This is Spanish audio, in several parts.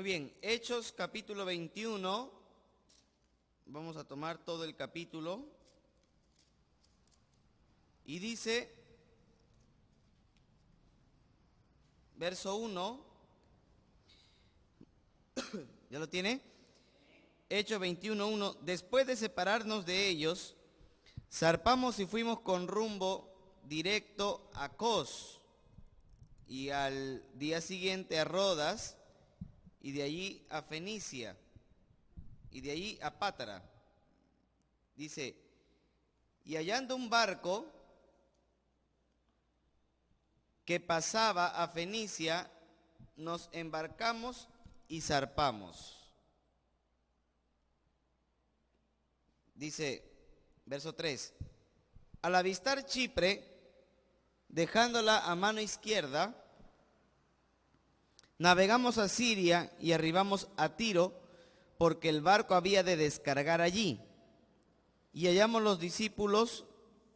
Muy bien, Hechos capítulo 21, vamos a tomar todo el capítulo, y dice, verso 1, ¿ya lo tiene? Hechos 21:1, después de separarnos de ellos, zarpamos y fuimos con rumbo directo a Cos, y al día siguiente a Rodas, y de allí a Fenicia, y de allí a Pátara. Dice, y hallando un barco que pasaba a Fenicia, nos embarcamos y zarpamos. Dice, verso 3, al avistar Chipre, dejándola a mano izquierda, navegamos a Siria y arribamos a Tiro, porque el barco había de descargar allí. Y hallados los discípulos,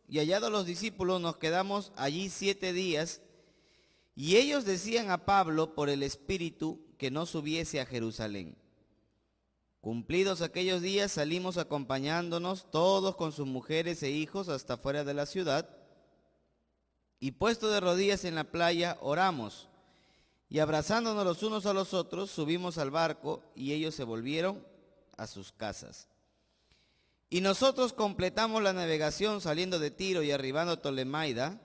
nos quedamos allí 7 días, y ellos decían a Pablo por el Espíritu que no subiese a Jerusalén. Cumplidos aquellos días, salimos acompañándonos todos con sus mujeres e hijos hasta fuera de la ciudad, y puesto de rodillas en la playa, oramos. Y abrazándonos los unos a los otros, subimos al barco, y ellos se volvieron a sus casas. Y nosotros completamos la navegación saliendo de Tiro y arribando a Tolemaida,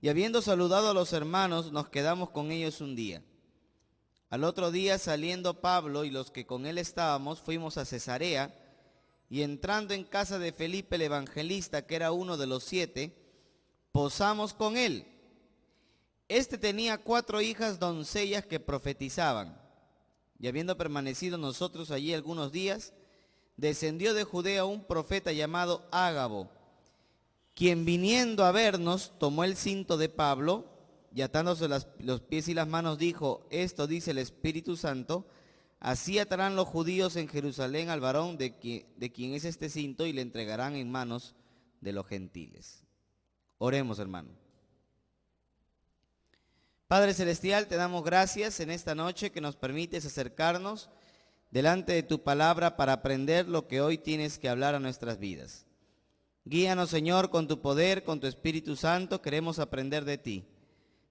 y habiendo saludado a los hermanos, nos quedamos con ellos un día. Al otro día, saliendo Pablo y los que con él estábamos, fuimos a Cesarea, y entrando en casa de Felipe el evangelista, que era uno de los 7, posamos con él. Este tenía 4 hijas doncellas que profetizaban, y habiendo permanecido nosotros allí algunos días, descendió de Judea un profeta llamado Ágabo, quien viniendo a vernos tomó el cinto de Pablo, y atándose los pies y las manos dijo, esto dice el Espíritu Santo, así atarán los judíos en Jerusalén al varón de quien es este cinto, y le entregarán en manos de los gentiles. Oremos, hermano. Padre Celestial, te damos gracias en esta noche que nos permites acercarnos delante de tu palabra para aprender lo que hoy tienes que hablar a nuestras vidas. Guíanos, Señor, con tu poder, con tu Espíritu Santo, queremos aprender de ti.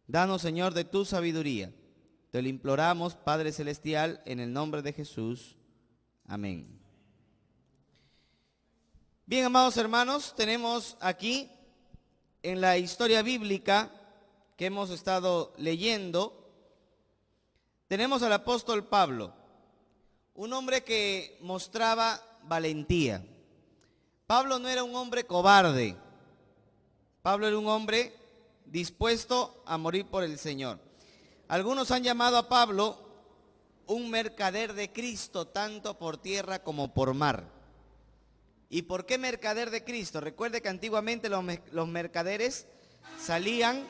Danos, Señor, de tu sabiduría. Te lo imploramos, Padre Celestial, en el nombre de Jesús. Amén. Bien, amados hermanos, tenemos aquí en la historia bíblica que hemos estado leyendo, tenemos al apóstol Pablo, un hombre que mostraba valentía. Pablo no era un hombre cobarde. Pablo era un hombre dispuesto a morir por el Señor. Algunos han llamado a Pablo un mercader de Cristo, tanto por tierra como por mar. ¿Y por qué mercader de Cristo? Recuerde que antiguamente los mercaderes salían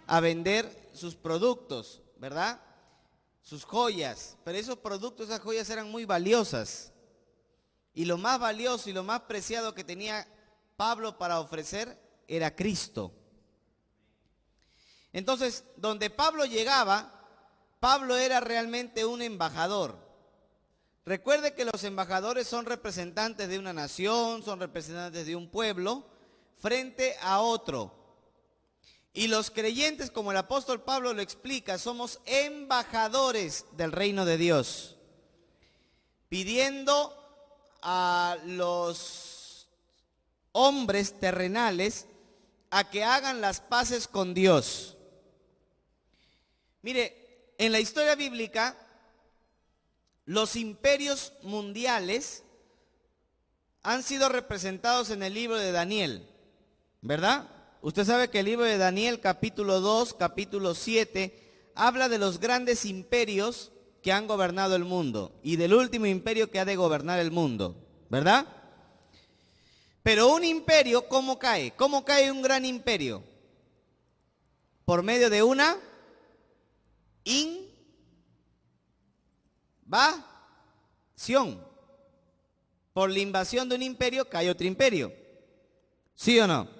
a vender sus productos, ¿verdad? Sus joyas, pero esos productos, esas joyas eran muy valiosas. Y lo más valioso y lo más preciado que tenía Pablo para ofrecer era Cristo. Entonces, donde Pablo llegaba, Pablo era realmente un embajador. Recuerde que los embajadores son representantes de una nación, son representantes de un pueblo frente a otro. Y los creyentes, como el apóstol Pablo lo explica, somos embajadores del reino de Dios, pidiendo a los hombres terrenales a que hagan las paces con Dios. Mire, en la historia bíblica, los imperios mundiales han sido representados en el libro de Daniel, ¿verdad? Usted sabe que el libro de Daniel, capítulo 2, capítulo 7, habla de los grandes imperios que han gobernado el mundo y del último imperio que ha de gobernar el mundo, ¿verdad? Pero un imperio, ¿cómo cae? ¿Cómo cae un gran imperio? Por medio de una invasión. Por la invasión de un imperio cae otro imperio. ¿Sí o no?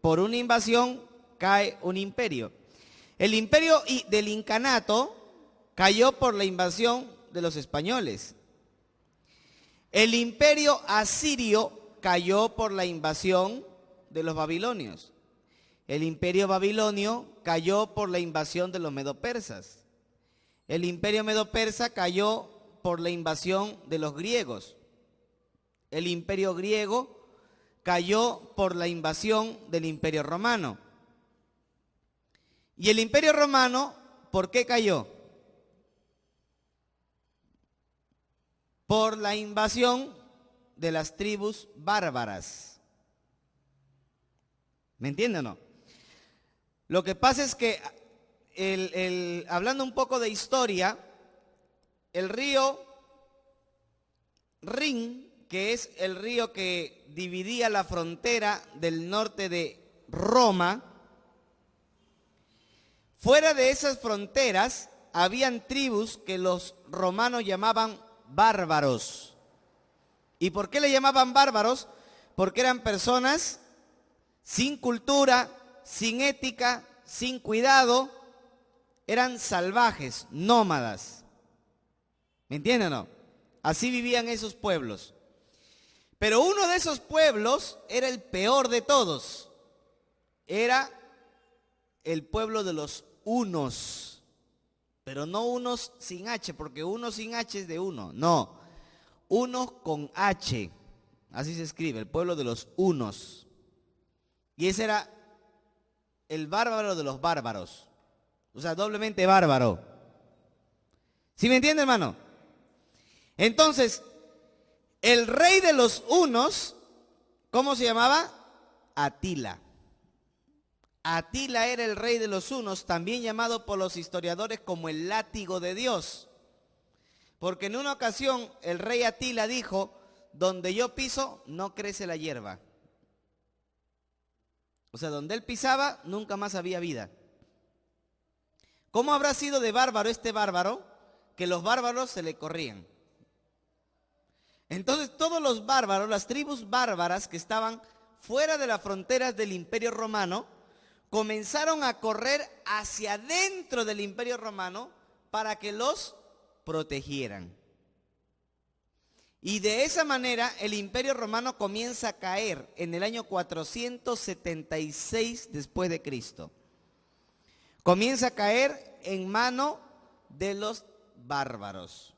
Por una invasión cae un imperio. El imperio del incanato cayó por la invasión de los españoles. El imperio asirio cayó por la invasión de los babilonios. El imperio babilonio cayó por la invasión de los medopersas. El imperio medopersa cayó por la invasión de los griegos. El imperio griego cayó por la invasión del imperio romano. Y el imperio romano, ¿por qué cayó? Por la invasión de las tribus bárbaras. ¿Me entienden o no? Lo que pasa es que, hablando un poco de historia, el río Rin, que es el río que dividía la frontera del norte de Roma, fuera de esas fronteras habían tribus que los romanos llamaban bárbaros. ¿Y por qué le llamaban bárbaros? Porque eran personas sin cultura, sin ética, sin cuidado, eran salvajes, nómadas. ¿Me entienden o no? Así vivían esos pueblos. Pero uno de esos pueblos era el peor de todos. Era el pueblo de los hunos. Pero no unos sin H, porque uno sin H es de uno. No, unos con H. Así se escribe, el pueblo de los hunos. Y ese era el bárbaro de los bárbaros. O sea, doblemente bárbaro. ¿Sí me entiende, hermano? Entonces, el rey de los hunos, ¿cómo se llamaba? Atila. Atila era el rey de los hunos, también llamado por los historiadores como el látigo de Dios. Porque en una ocasión el rey Atila dijo, donde yo piso no crece la hierba. O sea, donde él pisaba nunca más había vida. ¿Cómo habrá sido de bárbaro este bárbaro? Que los bárbaros se le corrían. Entonces todos los bárbaros, las tribus bárbaras que estaban fuera de las fronteras del Imperio Romano, comenzaron a correr hacia adentro del Imperio Romano para que los protegieran. Y de esa manera el Imperio Romano comienza a caer en el año 476 después de Cristo. Comienza a caer en mano de los bárbaros.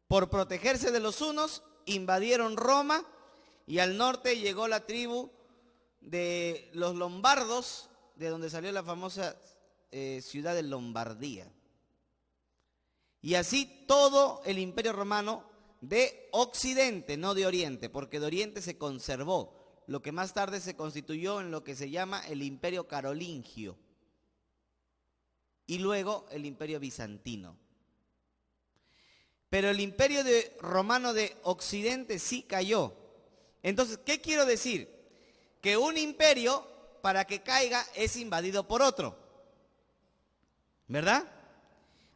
Por protegerse de los hunos, invadieron Roma y al norte llegó la tribu de los lombardos, de donde salió la famosa ciudad de Lombardía. Y así todo el Imperio Romano de Occidente, no de Oriente, porque de Oriente se conservó, lo que más tarde se constituyó en lo que se llama el Imperio Carolingio y luego el Imperio Bizantino. Pero el Imperio Romano de Occidente sí cayó. Entonces, ¿qué quiero decir? Que un imperio, para que caiga, es invadido por otro. ¿Verdad?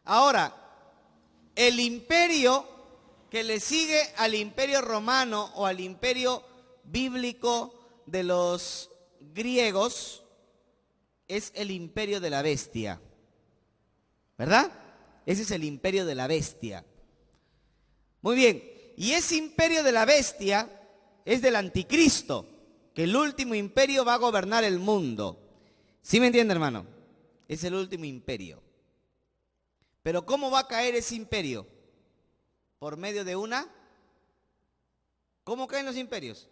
Ahora, el imperio que le sigue al imperio romano o al imperio bíblico de los griegos es el imperio de la bestia. ¿Verdad? Ese es el imperio de la bestia. Muy bien, y ese imperio de la bestia es del anticristo, que el último imperio va a gobernar el mundo. ¿Sí me entiende, hermano? Es el último imperio. Pero ¿cómo va a caer ese imperio? Por medio de una... ¿Cómo caen los imperios?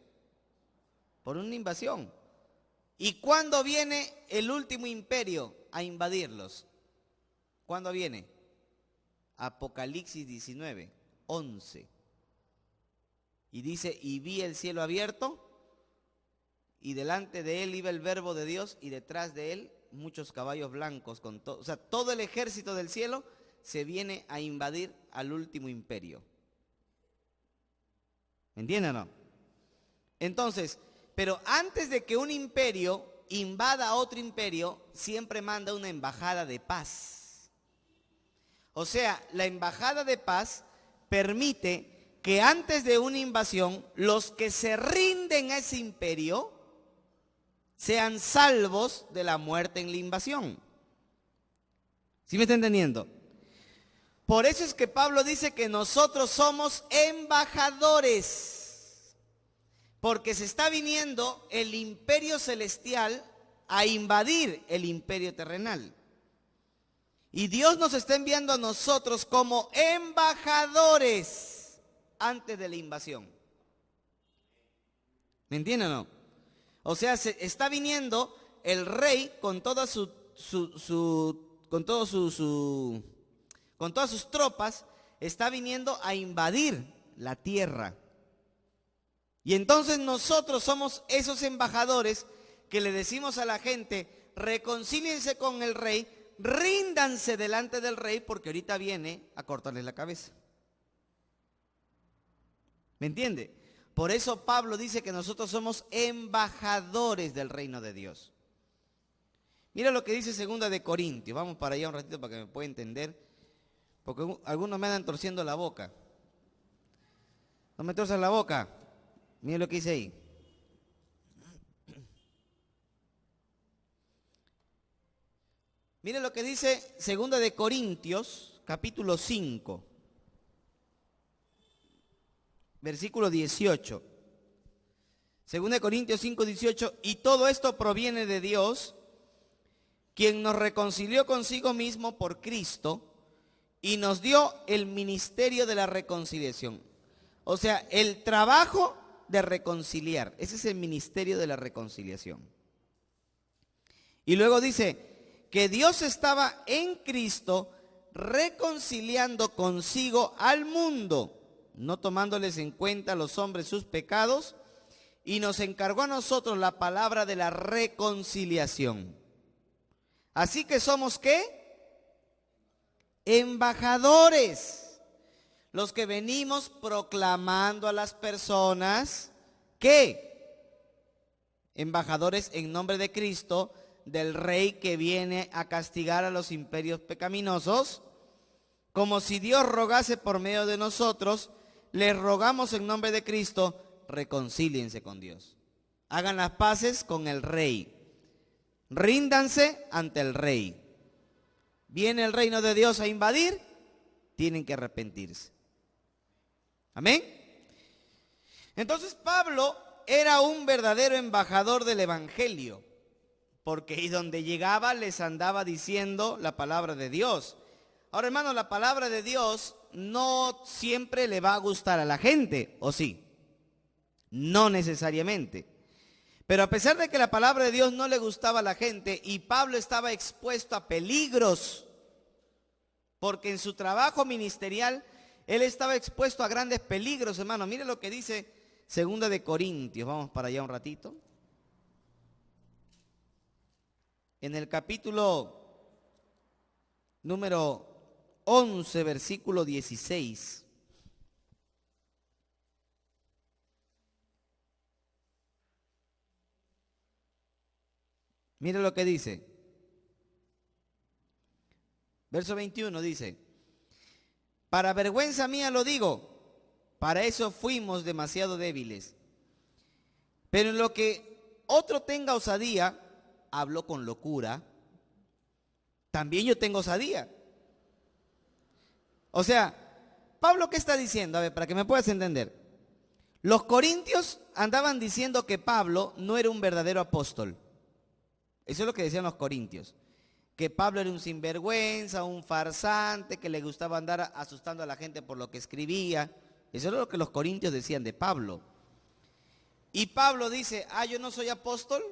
Por una invasión. ¿Y cuándo viene el último imperio a invadirlos? ¿Cuándo viene? Apocalipsis 19, 11. Y dice, y vi el cielo abierto, y delante de él iba el verbo de Dios, y detrás de él muchos caballos blancos. O sea, todo el ejército del cielo se viene a invadir al último imperio. ¿Me entienden o no? Entonces, pero antes de que un imperio invada a otro imperio, siempre manda una embajada de paz. O sea, la embajada de paz permite que antes de una invasión, los que se rinden a ese imperio sean salvos de la muerte en la invasión. ¿Sí me está entendiendo? Por eso es que Pablo dice que nosotros somos embajadores, porque se está viniendo el imperio celestial a invadir el imperio terrenal. Y Dios nos está enviando a nosotros como embajadores antes de la invasión. ¿Me entienden o no? O sea, se está viniendo el rey con toda con todas sus tropas, está viniendo a invadir la tierra. Y entonces nosotros somos esos embajadores que le decimos a la gente: reconcíliense con el rey, ríndanse delante del rey, porque ahorita viene a cortarles la cabeza. ¿Me entiende? Por eso Pablo dice que nosotros somos embajadores del reino de Dios. Mira lo que dice 2 de Corintios. Vamos para allá un ratito para que me pueda entender, porque algunos me andan torciendo la boca. No me torzan la boca. Mira lo que dice ahí. Mire lo que dice 2 de Corintios, capítulo 5, versículo 18. 2 de Corintios 5, 18. Y todo esto proviene de Dios, quien nos reconcilió consigo mismo por Cristo y nos dio el ministerio de la reconciliación. O sea, el trabajo de reconciliar. Ese es el ministerio de la reconciliación. Y luego dice que Dios estaba en Cristo reconciliando consigo al mundo, no tomándoles en cuenta a los hombres sus pecados, y nos encargó a nosotros la palabra de la reconciliación. Así que somos, ¿qué? Embajadores, los que venimos proclamando a las personas, ¿qué? Embajadores en nombre de Cristo, del rey que viene a castigar a los imperios pecaminosos. Como si Dios rogase por medio de nosotros, les rogamos en nombre de Cristo: reconcíliense con Dios, hagan las paces con el rey, ríndanse ante el rey. Viene el reino de Dios a invadir, tienen que arrepentirse. Amén. Entonces Pablo era un verdadero embajador del evangelio, porque y donde llegaba les andaba diciendo la palabra de Dios. Ahora, hermano, la palabra de Dios no siempre le va a gustar a la gente, ¿o sí? No necesariamente. Pero a pesar de que la palabra de Dios no le gustaba a la gente y Pablo estaba expuesto a peligros, porque en su trabajo ministerial él estaba expuesto a grandes peligros, hermano. Mire lo que dice 2 de Corintios. Vamos para allá un ratito. En el capítulo número 11, versículo 16. Mire lo que dice. Verso 21 dice: para vergüenza mía lo digo, para eso fuimos demasiado débiles. Pero en lo que otro tenga osadía, habló con locura, también yo tengo osadía. O sea, Pablo, ¿qué está diciendo? A ver, para que me puedas entender. Los corintios andaban diciendo que Pablo no era un verdadero apóstol. Eso es lo que decían los corintios. Que Pablo era un sinvergüenza, un farsante, que le gustaba andar asustando a la gente por lo que escribía. Eso es lo que los corintios decían de Pablo. Y Pablo dice: yo no soy apóstol.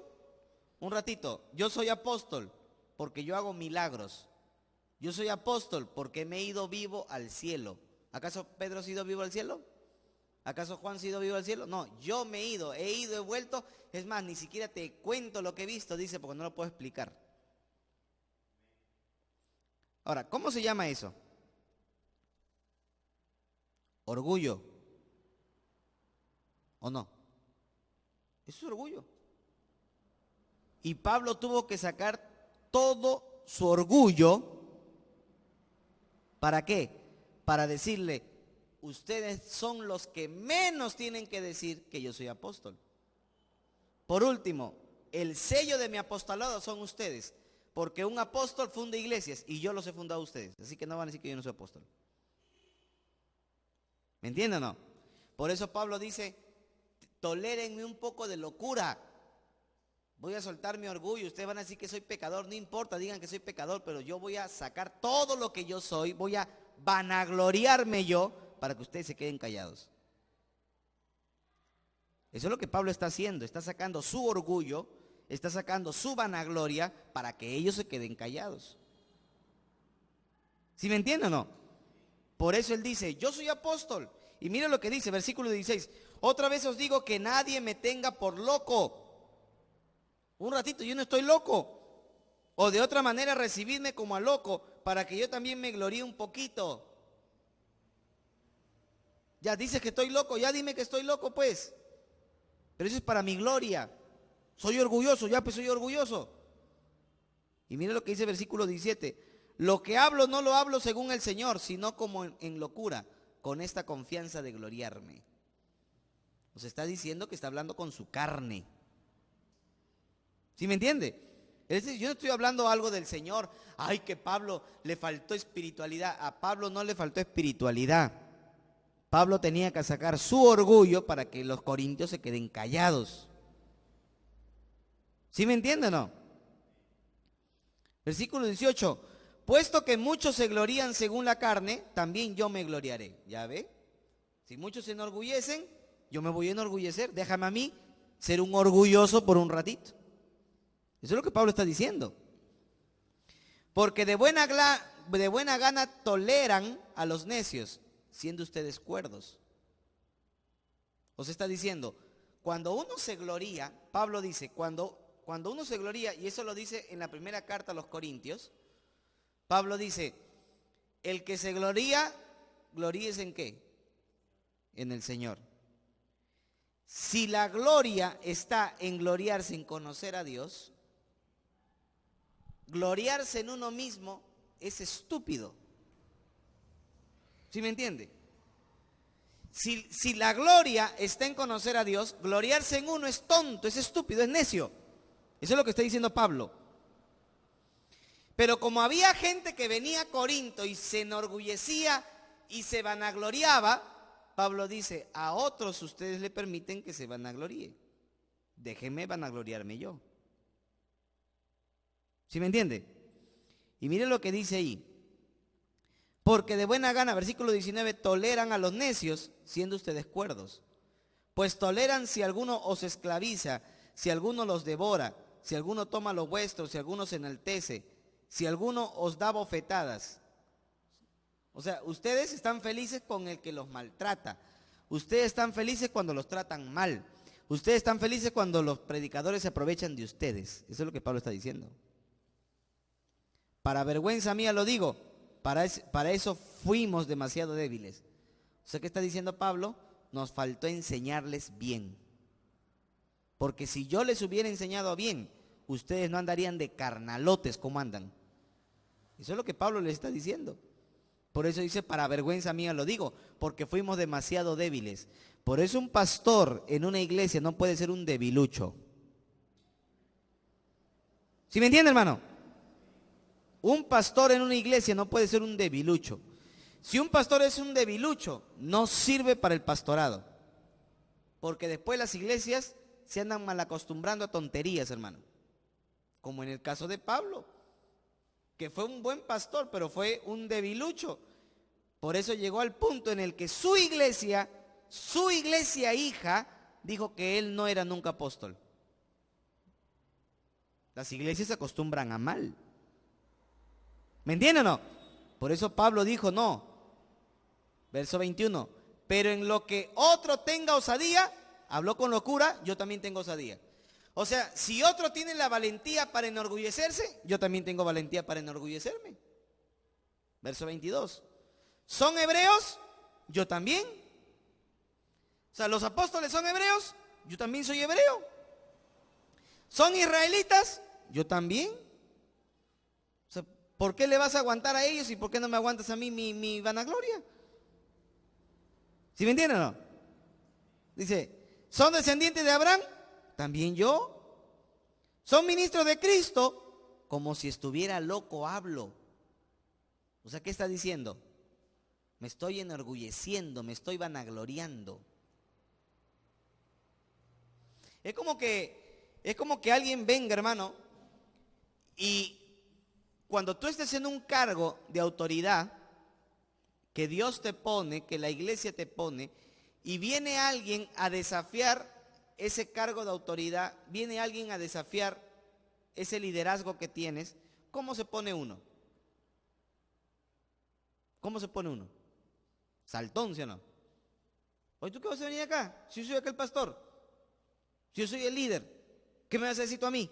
Un ratito, yo soy apóstol porque yo hago milagros. Yo soy apóstol porque me he ido vivo al cielo. ¿Acaso Pedro ha ido vivo al cielo? ¿Acaso Juan ha ido vivo al cielo? No, yo me he ido, he vuelto. Es más, ni siquiera te cuento lo que he visto, dice, porque no lo puedo explicar. Ahora, ¿cómo se llama eso? Orgullo. ¿O no? Eso es orgullo. Y Pablo tuvo que sacar todo su orgullo. ¿Para qué? Para decirle: ustedes son los que menos tienen que decir que yo soy apóstol. Por último, el sello de mi apostolado son ustedes, porque un apóstol funda iglesias y yo los he fundado a ustedes. Así que no van a decir que yo no soy apóstol. ¿Me entienden o no? Por eso Pablo dice, tolérenme un poco de locura. Voy a soltar mi orgullo. Ustedes van a decir que soy pecador. No importa, digan que soy pecador, pero yo voy a sacar todo lo que yo soy. Voy a vanagloriarme yo para que ustedes se queden callados. Eso es lo que Pablo está haciendo. Está sacando su orgullo, está sacando su vanagloria para que ellos se queden callados. ¿Sí me entienden o no? Por eso él dice, yo soy apóstol. Y mira lo que dice, versículo 16. Otra vez os digo que nadie me tenga por loco. Un ratito, yo no estoy loco. O de otra manera recibidme como a loco, para que yo también me gloríe un poquito. Ya dices que estoy loco, ya dime que estoy loco pues. Pero eso es para mi gloria. Soy orgulloso, ya pues soy orgulloso. Y mira lo que dice el versículo 17. Lo que hablo no lo hablo según el Señor, sino como en locura, con esta confianza de gloriarme. Os está diciendo que está hablando con su carne. ¿Sí me entiende? Es decir, yo no estoy hablando algo del Señor. Ay, que Pablo le faltó espiritualidad. A Pablo no le faltó espiritualidad. Pablo tenía que sacar su orgullo para que los corintios se queden callados. ¿Sí me entiende o no? Versículo 18. Puesto que muchos se glorían según la carne, también yo me gloriaré. ¿Ya ve? Si muchos se enorgullecen, yo me voy a enorgullecer. Déjame a mí ser un orgulloso por un ratito. Eso es lo que Pablo está diciendo. Porque de buena gana toleran a los necios, siendo ustedes cuerdos. Os está diciendo, cuando uno se gloría, Pablo dice, cuando uno se gloría, y eso lo dice en la primera carta a los Corintios, Pablo dice, el que se gloría, gloríese ¿en qué? En el Señor. Si la gloria está en gloriarse en conocer a Dios, gloriarse en uno mismo es estúpido. ¿Sí me entiende? Si la gloria está en conocer a Dios, gloriarse en uno es tonto, es estúpido, es necio. Eso es lo que está diciendo Pablo. Pero como había gente que venía a Corinto y se enorgullecía y se vanagloriaba, Pablo dice, a otros ustedes le permiten que se vanagloríe. Déjenme vanagloriarme yo. ¿Sí me entiende? Y miren lo que dice ahí. Porque de buena gana, versículo 19, toleran a los necios, siendo ustedes cuerdos. Pues toleran si alguno os esclaviza, si alguno los devora, si alguno toma lo vuestro, si alguno se enaltece, si alguno os da bofetadas. O sea, ustedes están felices con el que los maltrata. Ustedes están felices cuando los tratan mal. Ustedes están felices cuando los predicadores se aprovechan de ustedes. Eso es lo que Pablo está diciendo. Para vergüenza mía lo digo, para eso fuimos demasiado débiles. O sea, ¿qué está diciendo Pablo? Nos faltó enseñarles bien. Porque si yo les hubiera enseñado bien, ustedes no andarían de carnalotes como andan. Eso es lo que Pablo les está diciendo. Por eso dice, para vergüenza mía lo digo, porque fuimos demasiado débiles. Por eso un pastor en una iglesia no puede ser un debilucho. ¿Sí me entiende, hermano? Un pastor en una iglesia no puede ser un debilucho. Si un pastor es un debilucho, no sirve para el pastorado. Porque después las iglesias se andan mal acostumbrando a tonterías, hermano. Como en el caso de Pablo, que fue un buen pastor, pero fue un debilucho. Por eso llegó al punto en el que su iglesia hija, dijo que él no era nunca apóstol. Las iglesias se acostumbran a mal. ¿Me entienden o no? Por eso Pablo dijo no. Verso 21. Pero en lo que otro tenga osadía, habló con locura, yo también tengo osadía. O sea, si otro tiene la valentía para enorgullecerse, yo también tengo valentía para enorgullecerme. Verso 22. ¿Son hebreos? Yo también. O sea, los apóstoles son hebreos, yo también soy hebreo. ¿Son israelitas? Yo también. O sea, ¿por qué le vas a aguantar a ellos y por qué no me aguantas a mí mi vanagloria? ¿Sí me entienden o no? Dice, ¿son descendientes de Abraham? También yo. ¿Son ministros de Cristo? Como si estuviera loco hablo. O sea, ¿qué está diciendo? me estoy enorgulleciendo, me estoy vanagloriando. Es como que alguien venga, hermano, y cuando tú estés en un cargo de autoridad que Dios te pone, que la iglesia te pone, y viene alguien a desafiar ese cargo de autoridad, viene alguien a desafiar ese liderazgo que tienes, ¿cómo se pone uno? ¿Cómo se pone uno? Saltón, ¿sí o no? Oye, ¿tú qué vas a venir acá? Si yo soy acá el pastor, si yo soy el líder, ¿qué me vas a decir tú a mí?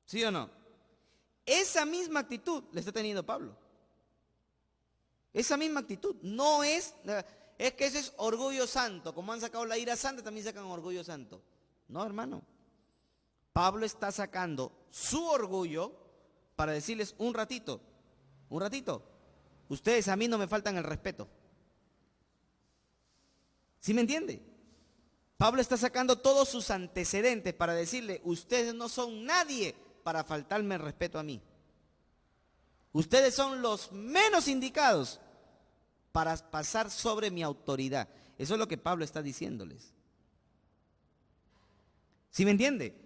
¿Sí o no? Esa misma actitud le está teniendo Pablo. Esa misma actitud. No es que ese es orgullo santo. Como han sacado la ira santa, también sacan orgullo santo. No, hermano. Pablo está sacando su orgullo para decirles un ratito, ustedes a mí no me faltan el respeto. ¿Sí me entiende? Pablo está sacando todos sus antecedentes para decirle, ustedes no son nadie para faltarme el respeto a mí. Ustedes son los menos indicados para pasar sobre mi autoridad. Eso es lo que Pablo está diciéndoles. ¿Sí me entiende?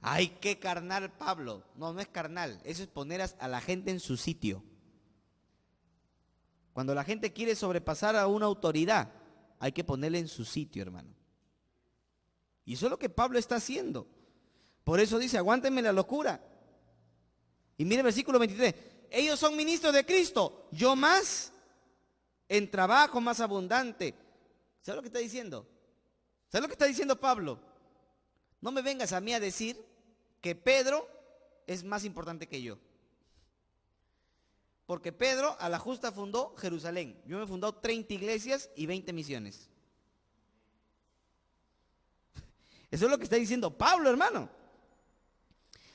Ay, qué carnal Pablo. No, no es carnal. Eso es poner a la gente en su sitio. Cuando la gente quiere sobrepasar a una autoridad, hay que ponerle en su sitio, hermano. Y eso es lo que Pablo está haciendo. Por eso dice, aguántenme la locura. Y mire el versículo 23. Ellos son ministros de Cristo, yo más, en trabajo más abundante. ¿Sabes lo que está diciendo? ¿Sabes lo que está diciendo Pablo? No me vengas a mí a decir que Pedro es más importante que yo. Porque Pedro a la justa fundó Jerusalén. Yo me he fundado 30 iglesias y 20 misiones. Eso es lo que está diciendo Pablo, hermano.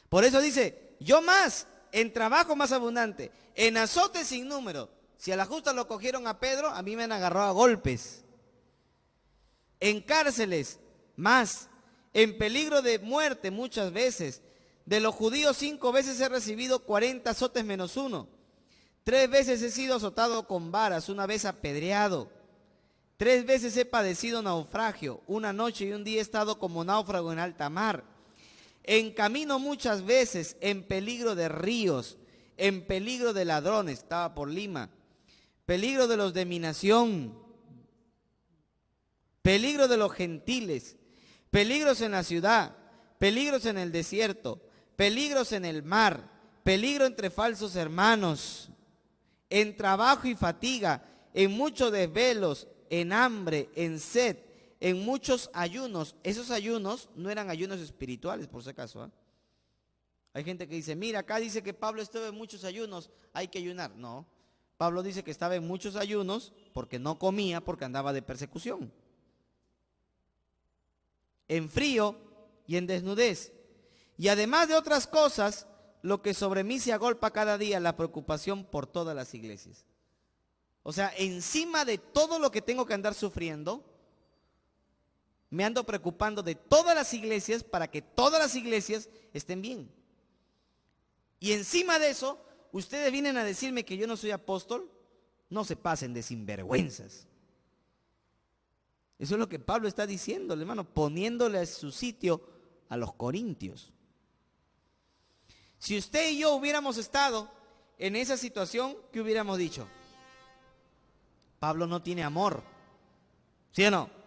Por eso dice, yo más, en trabajo más abundante, en azotes sin número. Si a la justa lo cogieron a Pedro, a mí me han agarrado a golpes. En cárceles, más. En peligro de muerte muchas veces. De los judíos 5 veces he recibido 40 azotes menos 1. 3 veces he sido azotado con varas, 1 vez apedreado. 3 veces he padecido naufragio. 1 noche y 1 día he estado como náufrago en alta mar. En camino muchas veces, en peligro de ríos, en peligro de ladrones, estaba por Lima. Peligro de los de mi nación. Peligro de los gentiles. Peligros en la ciudad. Peligros en el desierto. Peligros en el mar. Peligro entre falsos hermanos. En trabajo y fatiga. En muchos desvelos. En hambre. En sed. En muchos ayunos. Esos ayunos no eran ayunos espirituales, por si acaso. Hay gente que dice, mira, acá dice que Pablo estaba en muchos ayunos, hay que ayunar. No, Pablo dice que estaba en muchos ayunos porque no comía, porque andaba de persecución. En frío y en desnudez. Y además de otras cosas, lo que sobre mí se agolpa cada día, la preocupación por todas las iglesias. O sea, encima de todo lo que tengo que andar sufriendo, me ando preocupando de todas las iglesias para que todas las iglesias estén bien. Y encima de eso, ustedes vienen a decirme que yo no soy apóstol. No se pasen de sinvergüenzas. Eso es lo que Pablo está diciendo, hermano, poniéndole a su sitio a los corintios. Si usted y yo hubiéramos estado en esa situación, ¿qué hubiéramos dicho? Pablo no tiene amor. ¿Sí o no?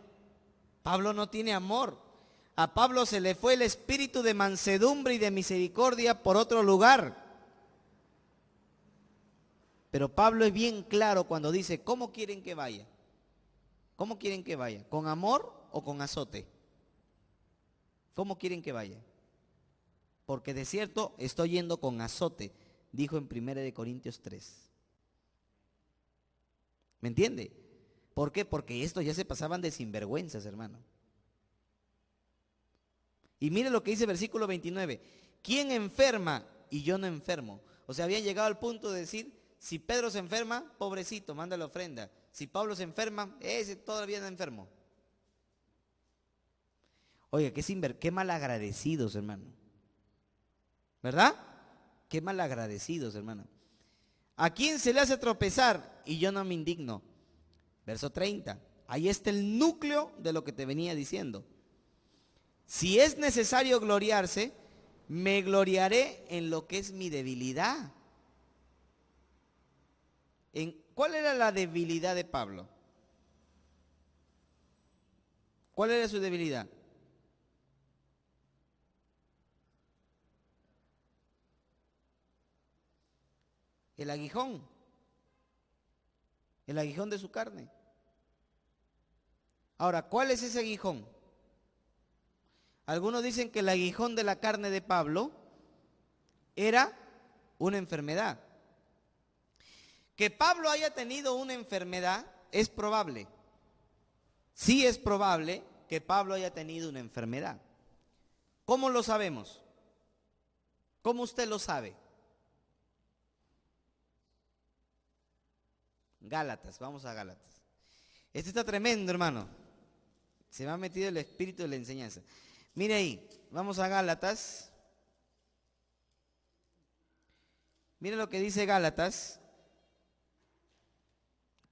Pablo no tiene amor. A Pablo se le fue el espíritu de mansedumbre y de misericordia por otro lugar. Pero Pablo es bien claro cuando dice, ¿cómo quieren que vaya? ¿Cómo quieren que vaya? ¿Con amor o con azote? ¿Cómo quieren que vaya? Porque de cierto estoy yendo con azote, dijo en 1 Corintios 3. ¿Me entiende? ¿Por qué? Porque estos ya se pasaban de sinvergüenzas, hermano. Y mire lo que dice el versículo 29. ¿Quién enferma y yo no enfermo? O sea, habían llegado al punto de decir, si Pedro se enferma, pobrecito, manda la ofrenda. Si Pablo se enferma, ese todavía no enfermo. Oye, qué malagradecidos, hermano. ¿Verdad? Qué malagradecidos, hermano. ¿A quién se le hace tropezar? Y yo no me indigno. Verso 30. Ahí está el núcleo de lo que te venía diciendo. Si es necesario gloriarse, me gloriaré en lo que es mi debilidad. ¿Cuál era la debilidad de Pablo? ¿Cuál era su debilidad? El aguijón de su carne. Ahora, ¿cuál es ese aguijón? Algunos dicen que el aguijón de la carne de Pablo era una enfermedad. Que Pablo haya tenido una enfermedad es probable. Sí es probable que Pablo haya tenido una enfermedad. ¿Cómo lo sabemos? ¿Cómo usted lo sabe? Gálatas, vamos a Gálatas. Este está tremendo, hermano. Se me ha metido el espíritu de la enseñanza. Mire ahí, vamos a Gálatas. Mire lo que dice Gálatas,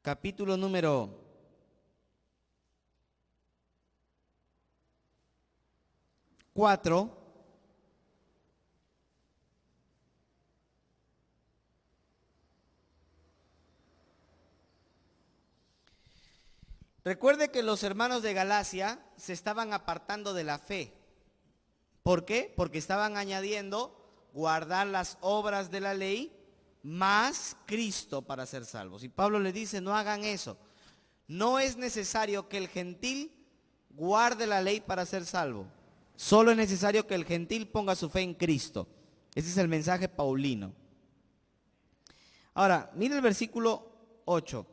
capítulo número 4. Recuerde que los hermanos de Galacia se estaban apartando de la fe. ¿Por qué? Porque estaban añadiendo guardar las obras de la ley más Cristo para ser salvos. Y Pablo le dice, no hagan eso. No es necesario que el gentil guarde la ley para ser salvo. Solo es necesario que el gentil ponga su fe en Cristo. Ese es el mensaje paulino. Ahora, mire el versículo 8.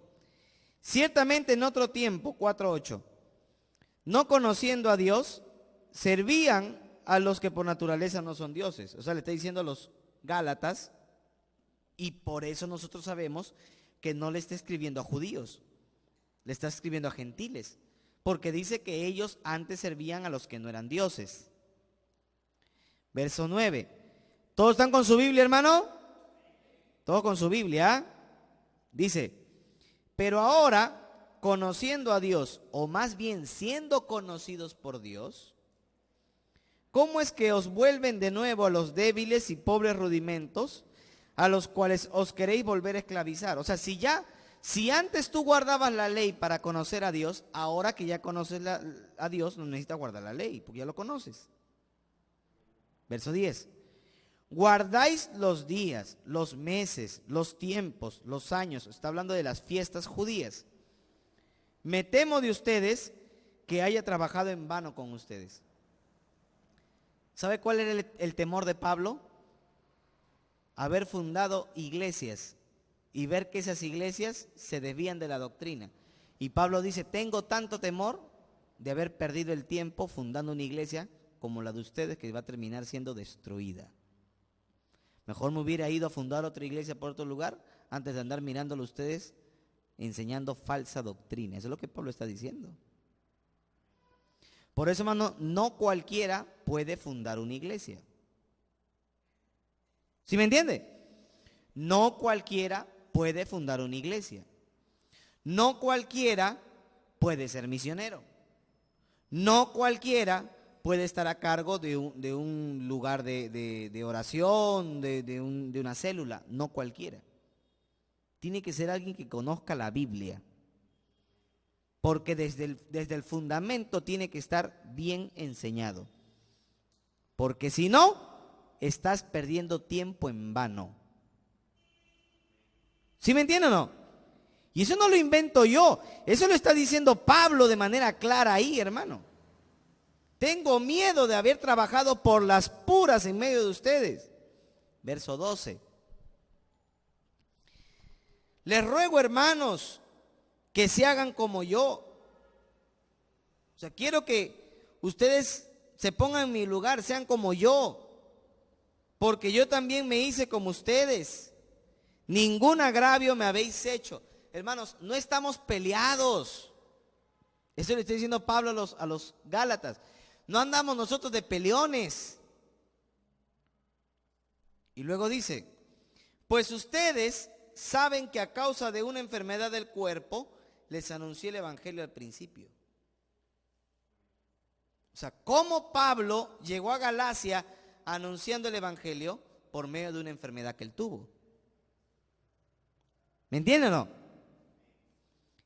Ciertamente en otro tiempo, 4:8, no conociendo a Dios, servían a los que por naturaleza no son dioses. O sea, le está diciendo a los Gálatas, y por eso nosotros sabemos que no le está escribiendo a judíos, le está escribiendo a gentiles, porque dice que ellos antes servían a los que no eran dioses. Verso 9. ¿Todos están con su Biblia, hermano? Todos con su Biblia. Dice, pero ahora, conociendo a Dios, o más bien siendo conocidos por Dios, ¿cómo es que os vuelven de nuevo a los débiles y pobres rudimentos, a los cuales os queréis volver a esclavizar? O sea, si antes tú guardabas la ley para conocer a Dios, ahora que ya conoces a Dios, no necesitas guardar la ley, porque ya lo conoces. Verso 10. Guardáis los días, los meses, los tiempos, los años. Está hablando de las fiestas judías. Me temo de ustedes que haya trabajado en vano con ustedes. ¿Sabe cuál era el temor de Pablo? Haber fundado iglesias y ver que esas iglesias se desvían de la doctrina. Y Pablo dice, tengo tanto temor de haber perdido el tiempo fundando una iglesia como la de ustedes, que va a terminar siendo destruida. Mejor me hubiera ido a fundar otra iglesia por otro lugar antes de andar mirándolo ustedes enseñando falsa doctrina. Eso es lo que Pablo está diciendo. Por eso, hermano, no cualquiera puede fundar una iglesia. ¿Sí me entiende? No cualquiera puede fundar una iglesia. No cualquiera puede ser misionero. No cualquiera puede estar a cargo de un lugar de oración, de una célula. No cualquiera. Tiene que ser alguien que conozca la Biblia. Porque desde el fundamento tiene que estar bien enseñado. Porque si no, estás perdiendo tiempo en vano. ¿Sí me entienden o no? Y eso no lo invento yo. Eso lo está diciendo Pablo de manera clara ahí, hermano. Tengo miedo de haber trabajado por las puras en medio de ustedes. Verso 12. Les ruego, hermanos, que se hagan como yo. O sea, quiero que ustedes se pongan en mi lugar, sean como yo. Porque yo también me hice como ustedes. Ningún agravio me habéis hecho. Hermanos, no estamos peleados. Eso le está diciendo Pablo a los Gálatas. No andamos nosotros de peleones. Y luego dice, pues ustedes saben que a causa de una enfermedad del cuerpo, les anuncié el evangelio al principio. O sea, ¿cómo Pablo llegó a Galacia anunciando el evangelio? Por medio de una enfermedad que él tuvo. ¿Me entienden o no?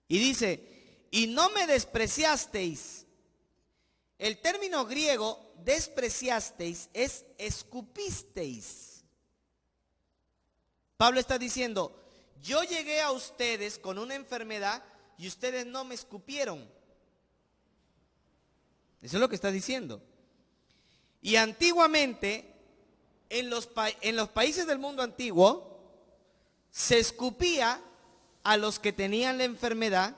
Y dice, y no me despreciasteis. El término griego despreciasteis es escupisteis. Pablo está diciendo, yo llegué a ustedes con una enfermedad y ustedes no me escupieron. Eso es lo que está diciendo. Y antiguamente, en los países del mundo antiguo, se escupía a los que tenían la enfermedad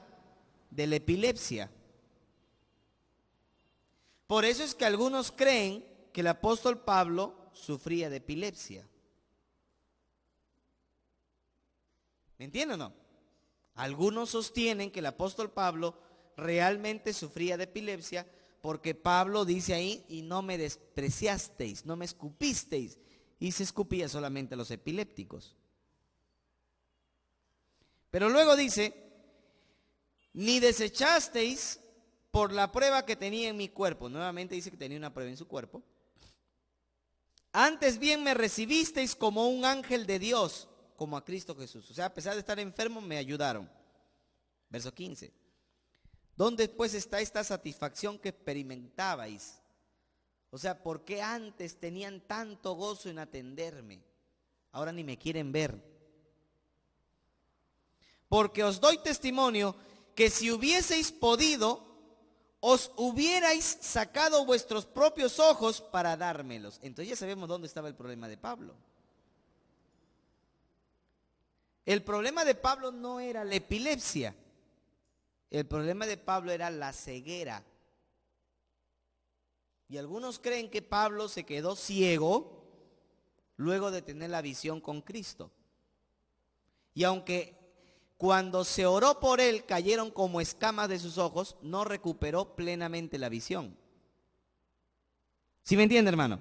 de la epilepsia. Por eso es que algunos creen que el apóstol Pablo sufría de epilepsia. ¿Me entienden o no? Algunos sostienen que el apóstol Pablo realmente sufría de epilepsia porque Pablo dice ahí, y no me despreciasteis, no me escupisteis, y se escupía solamente a los epilépticos. Pero luego dice, ni desechasteis por la prueba que tenía en mi cuerpo. Nuevamente dice que tenía una prueba en su cuerpo. Antes bien me recibisteis como un ángel de Dios, como a Cristo Jesús. O sea, a pesar de estar enfermo, me ayudaron. Verso 15. ¿Dónde pues está esta satisfacción que experimentabais? O sea, ¿por qué antes tenían tanto gozo en atenderme? Ahora ni me quieren ver. Porque os doy testimonio que si hubieseis podido, os hubierais sacado vuestros propios ojos para dármelos. Entonces ya sabemos dónde estaba el problema de Pablo. El problema de Pablo no era la epilepsia. El problema de Pablo era la ceguera. Y algunos creen que Pablo se quedó ciego luego de tener la visión con Cristo. Y aunque cuando se oró por él cayeron como escamas de sus ojos, no recuperó plenamente la visión. ¿Sí me entiende, hermano?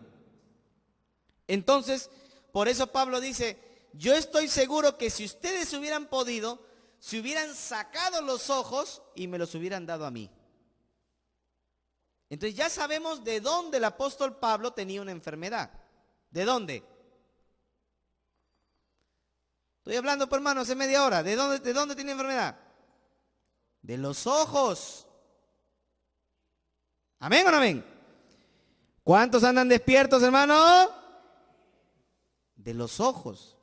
Entonces, por eso Pablo dice, yo estoy seguro que si ustedes hubieran podido, se hubieran sacado los ojos y me los hubieran dado a mí. Entonces ya sabemos de dónde el apóstol Pablo tenía una enfermedad. ¿De dónde? Estoy hablando, por hermano, hace media hora. ¿De dónde tiene enfermedad? De los ojos. ¿Amén o no amén? ¿Cuántos andan despiertos, hermano? De los ojos.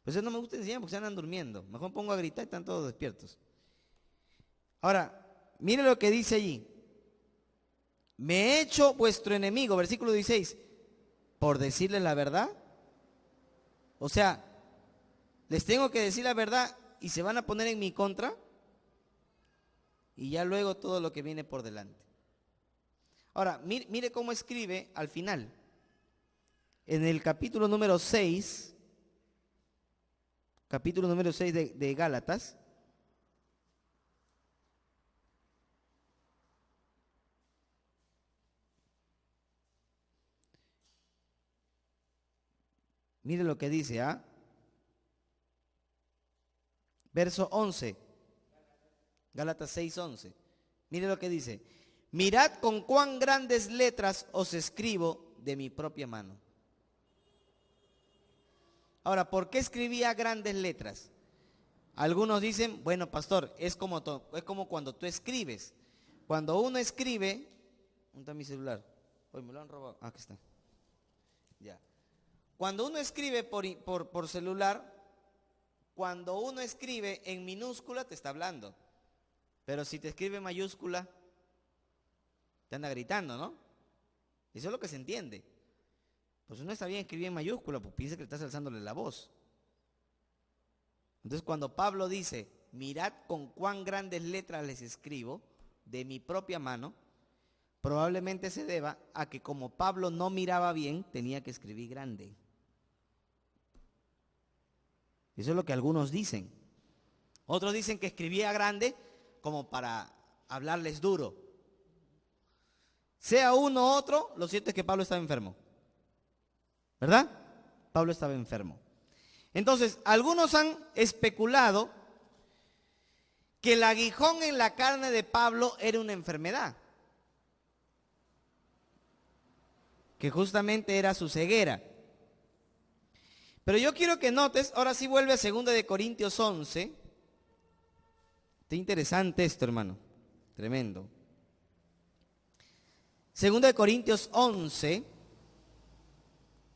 Pues eso no me gusta enseñar porque se andan durmiendo. Mejor pongo a gritar y están todos despiertos. Ahora, mire lo que dice allí. Me he hecho vuestro enemigo, versículo 16, por decirles la verdad. O sea, les tengo que decir la verdad y se van a poner en mi contra. Y ya luego todo lo que viene por delante. Ahora, mire cómo escribe al final. En el capítulo número 6, de Gálatas. Mire lo que dice, ¿ah? Verso 11. Gálatas 6:11. Mire lo que dice. Mirad con cuán grandes letras os escribo de mi propia mano. Ahora, ¿por qué escribía grandes letras? Algunos dicen, bueno, pastor, es como cuando tú escribes. Cuando uno escribe, ¿dónde está mi celular? Hoy me lo han robado. Ah, aquí está. Ya. Cuando uno escribe por celular, cuando uno escribe en minúscula te está hablando. Pero si te escribe en mayúscula, te anda gritando, ¿no? Eso es lo que se entiende. Pues uno está bien escribir en mayúscula, pues piensa que estás alzándole la voz. Entonces cuando Pablo dice, mirad con cuán grandes letras les escribo de mi propia mano, probablemente se deba a que como Pablo no miraba bien, tenía que escribir grande. Eso es lo que algunos dicen. Otros dicen que escribía grande como para hablarles duro. Sea uno u otro, lo cierto es que Pablo estaba enfermo. ¿Verdad? Pablo estaba enfermo. Entonces, algunos han especulado que el aguijón en la carne de Pablo era una enfermedad, que justamente era su ceguera. Pero yo quiero que notes, ahora sí vuelve a 2 de Corintios 11. Está interesante esto, hermano, tremendo. 2 de Corintios 11,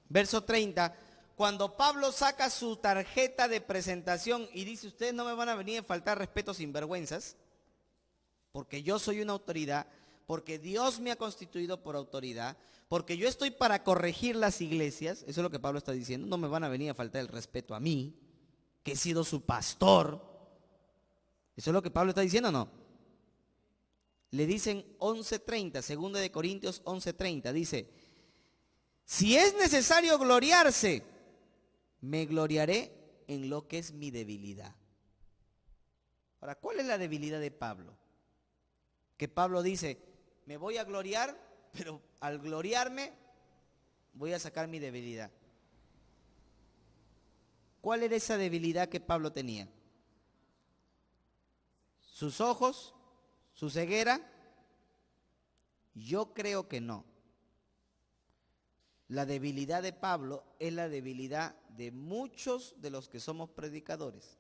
verso 30. Cuando Pablo saca su tarjeta de presentación y dice, ustedes no me van a venir a faltar respeto sin vergüenzas, porque yo soy una autoridad, porque Dios me ha constituido por autoridad, porque yo estoy para corregir las iglesias, eso es lo que Pablo está diciendo, no me van a venir a faltar el respeto a mí, que he sido su pastor. ¿Eso es lo que Pablo está diciendo o no? Le dicen 11:30, 2 de Corintios 11:30, dice, si es necesario gloriarse, me gloriaré en lo que es mi debilidad. Ahora, ¿cuál es la debilidad de Pablo? Que Pablo dice, me voy a gloriar, pero al gloriarme voy a sacar mi debilidad. ¿Cuál era esa debilidad que Pablo tenía? ¿Sus ojos? ¿Su ceguera? Yo creo que no. La debilidad de Pablo es la debilidad de muchos de los que somos predicadores.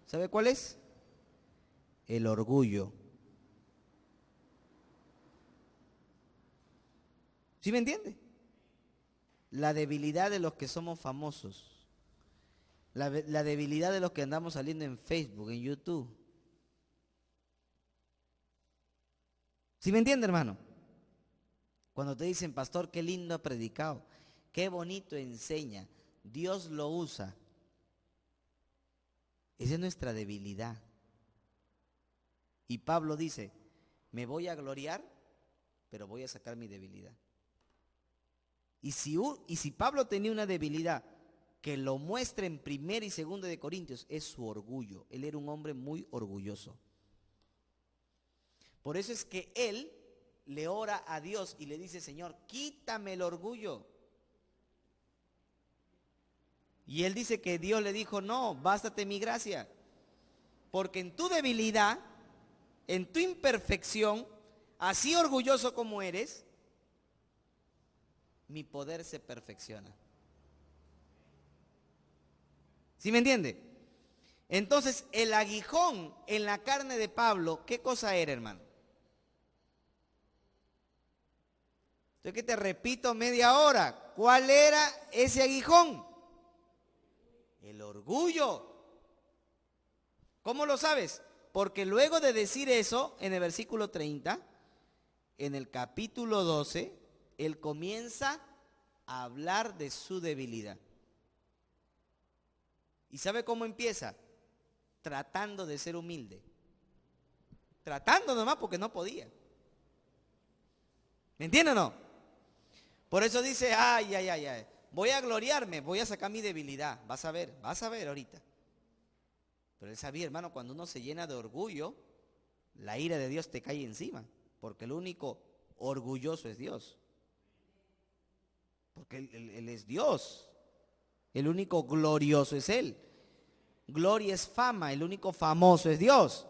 ¿Sabe cuál es? El orgullo. ¿Sí me entiende? La debilidad de los que somos famosos. La debilidad de los que andamos saliendo en Facebook, en YouTube. ¿Sí me entiende, hermano? Cuando te dicen, pastor, qué lindo ha predicado, qué bonito enseña, Dios lo usa. Esa es nuestra debilidad. Y Pablo dice, me voy a gloriar, pero voy a sacar mi debilidad. Y si Pablo tenía una debilidad que lo muestra en 1 y 2 de Corintios, es su orgullo. Él era un hombre muy orgulloso. Por eso es que él le ora a Dios y le dice, Señor, quítame el orgullo. Y él dice que Dios le dijo, no, bástate mi gracia. Porque en tu debilidad, en tu imperfección, así orgulloso como eres, mi poder se perfecciona. ¿Sí me entiende? Entonces, el aguijón en la carne de Pablo, ¿qué cosa era, hermano? Entonces, que te repito media hora, ¿cuál era ese aguijón? El orgullo. ¿Cómo lo sabes? Porque luego de decir eso, en el versículo 30, en el capítulo 12, él comienza a hablar de su debilidad. ¿Y sabe cómo empieza? Tratando de ser humilde. Tratando nomás porque no podía. ¿Me entiende o no? Por eso dice, ay, voy a gloriarme, voy a sacar mi debilidad. Vas a ver ahorita. Pero él sabía, hermano, cuando uno se llena de orgullo, la ira de Dios te cae encima. Porque el único orgulloso es Dios. Porque él es Dios. El único glorioso es Él. Gloria es fama, el único famoso es Dios.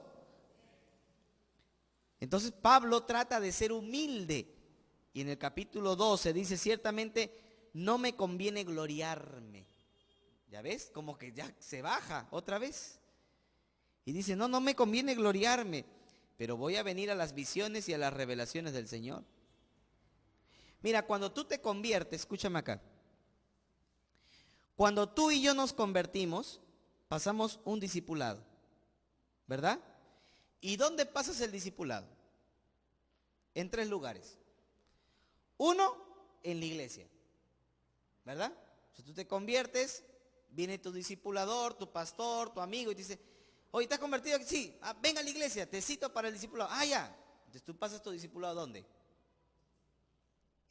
Entonces Pablo trata de ser humilde. Y en el capítulo 12 dice, ciertamente no me conviene gloriarme. ¿Ya ves? Como que ya se baja otra vez. Y dice, no me conviene gloriarme, pero voy a venir a las visiones y a las revelaciones del Señor. Mira, cuando tú te conviertes, escúchame acá. Cuando tú y yo nos convertimos, pasamos un discipulado, ¿verdad? ¿Y dónde pasas el discipulado? En 3 lugares. Uno, en la iglesia, ¿verdad? Si tú te conviertes, viene tu discipulador, tu pastor, tu amigo y te dice, oye, ¿estás convertido? Sí, ven a la iglesia, te cito para el discipulado. Ya. Entonces tú pasas tu discipulado, ¿dónde?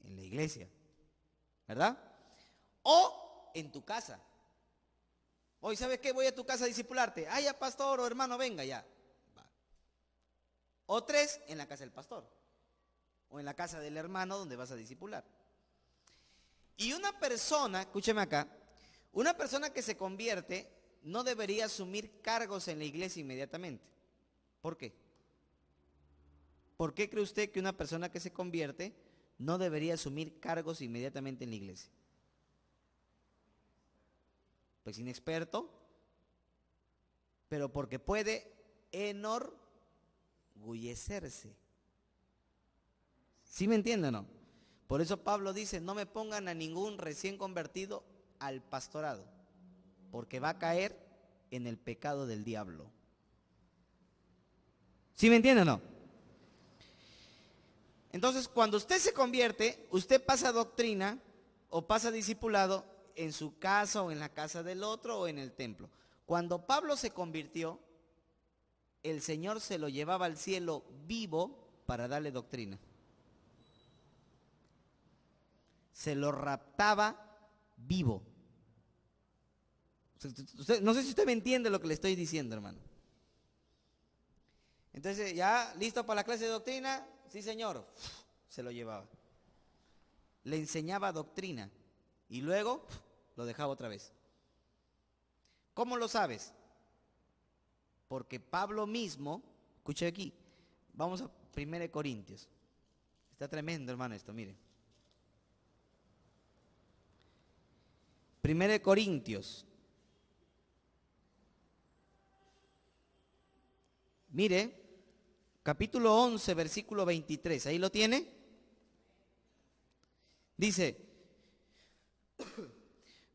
En la iglesia, ¿verdad? O en tu casa. Oye, ¿sabes qué? Voy a tu casa a discipularte. Ya, pastor o hermano, venga ya. Va. O 3, en la casa del pastor. O en la casa del hermano donde vas a discipular. Y una persona, escúcheme acá, Una persona que se convierte no debería asumir cargos en la iglesia inmediatamente. ¿Por qué? ¿Por qué cree usted que una persona que se convierte no debería asumir cargos inmediatamente en la iglesia? Pues inexperto, pero porque puede enorgullecerse. ¿Sí me entienden o no? Por eso Pablo dice, no me pongan a ningún recién convertido al pastorado, porque va a caer en el pecado del diablo. ¿Sí me entienden o no? Entonces, cuando usted se convierte, usted pasa doctrina o pasa discipulado en su casa o en la casa del otro o en el templo. Cuando Pablo se convirtió, el Señor se lo llevaba al cielo vivo para darle doctrina. Se lo raptaba vivo. No sé si usted me entiende lo que le estoy diciendo, hermano. Entonces, ¿ya listo para la clase de doctrina? Sí, señor. Se lo llevaba. Le enseñaba doctrina y luego lo dejaba otra vez. ¿Cómo lo sabes? Porque Pablo mismo, escuche aquí, vamos a 1 Corintios. Está tremendo, hermano, esto, miren. 1 Corintios. Mire, capítulo 11, versículo 23, ¿ahí lo tiene? Dice,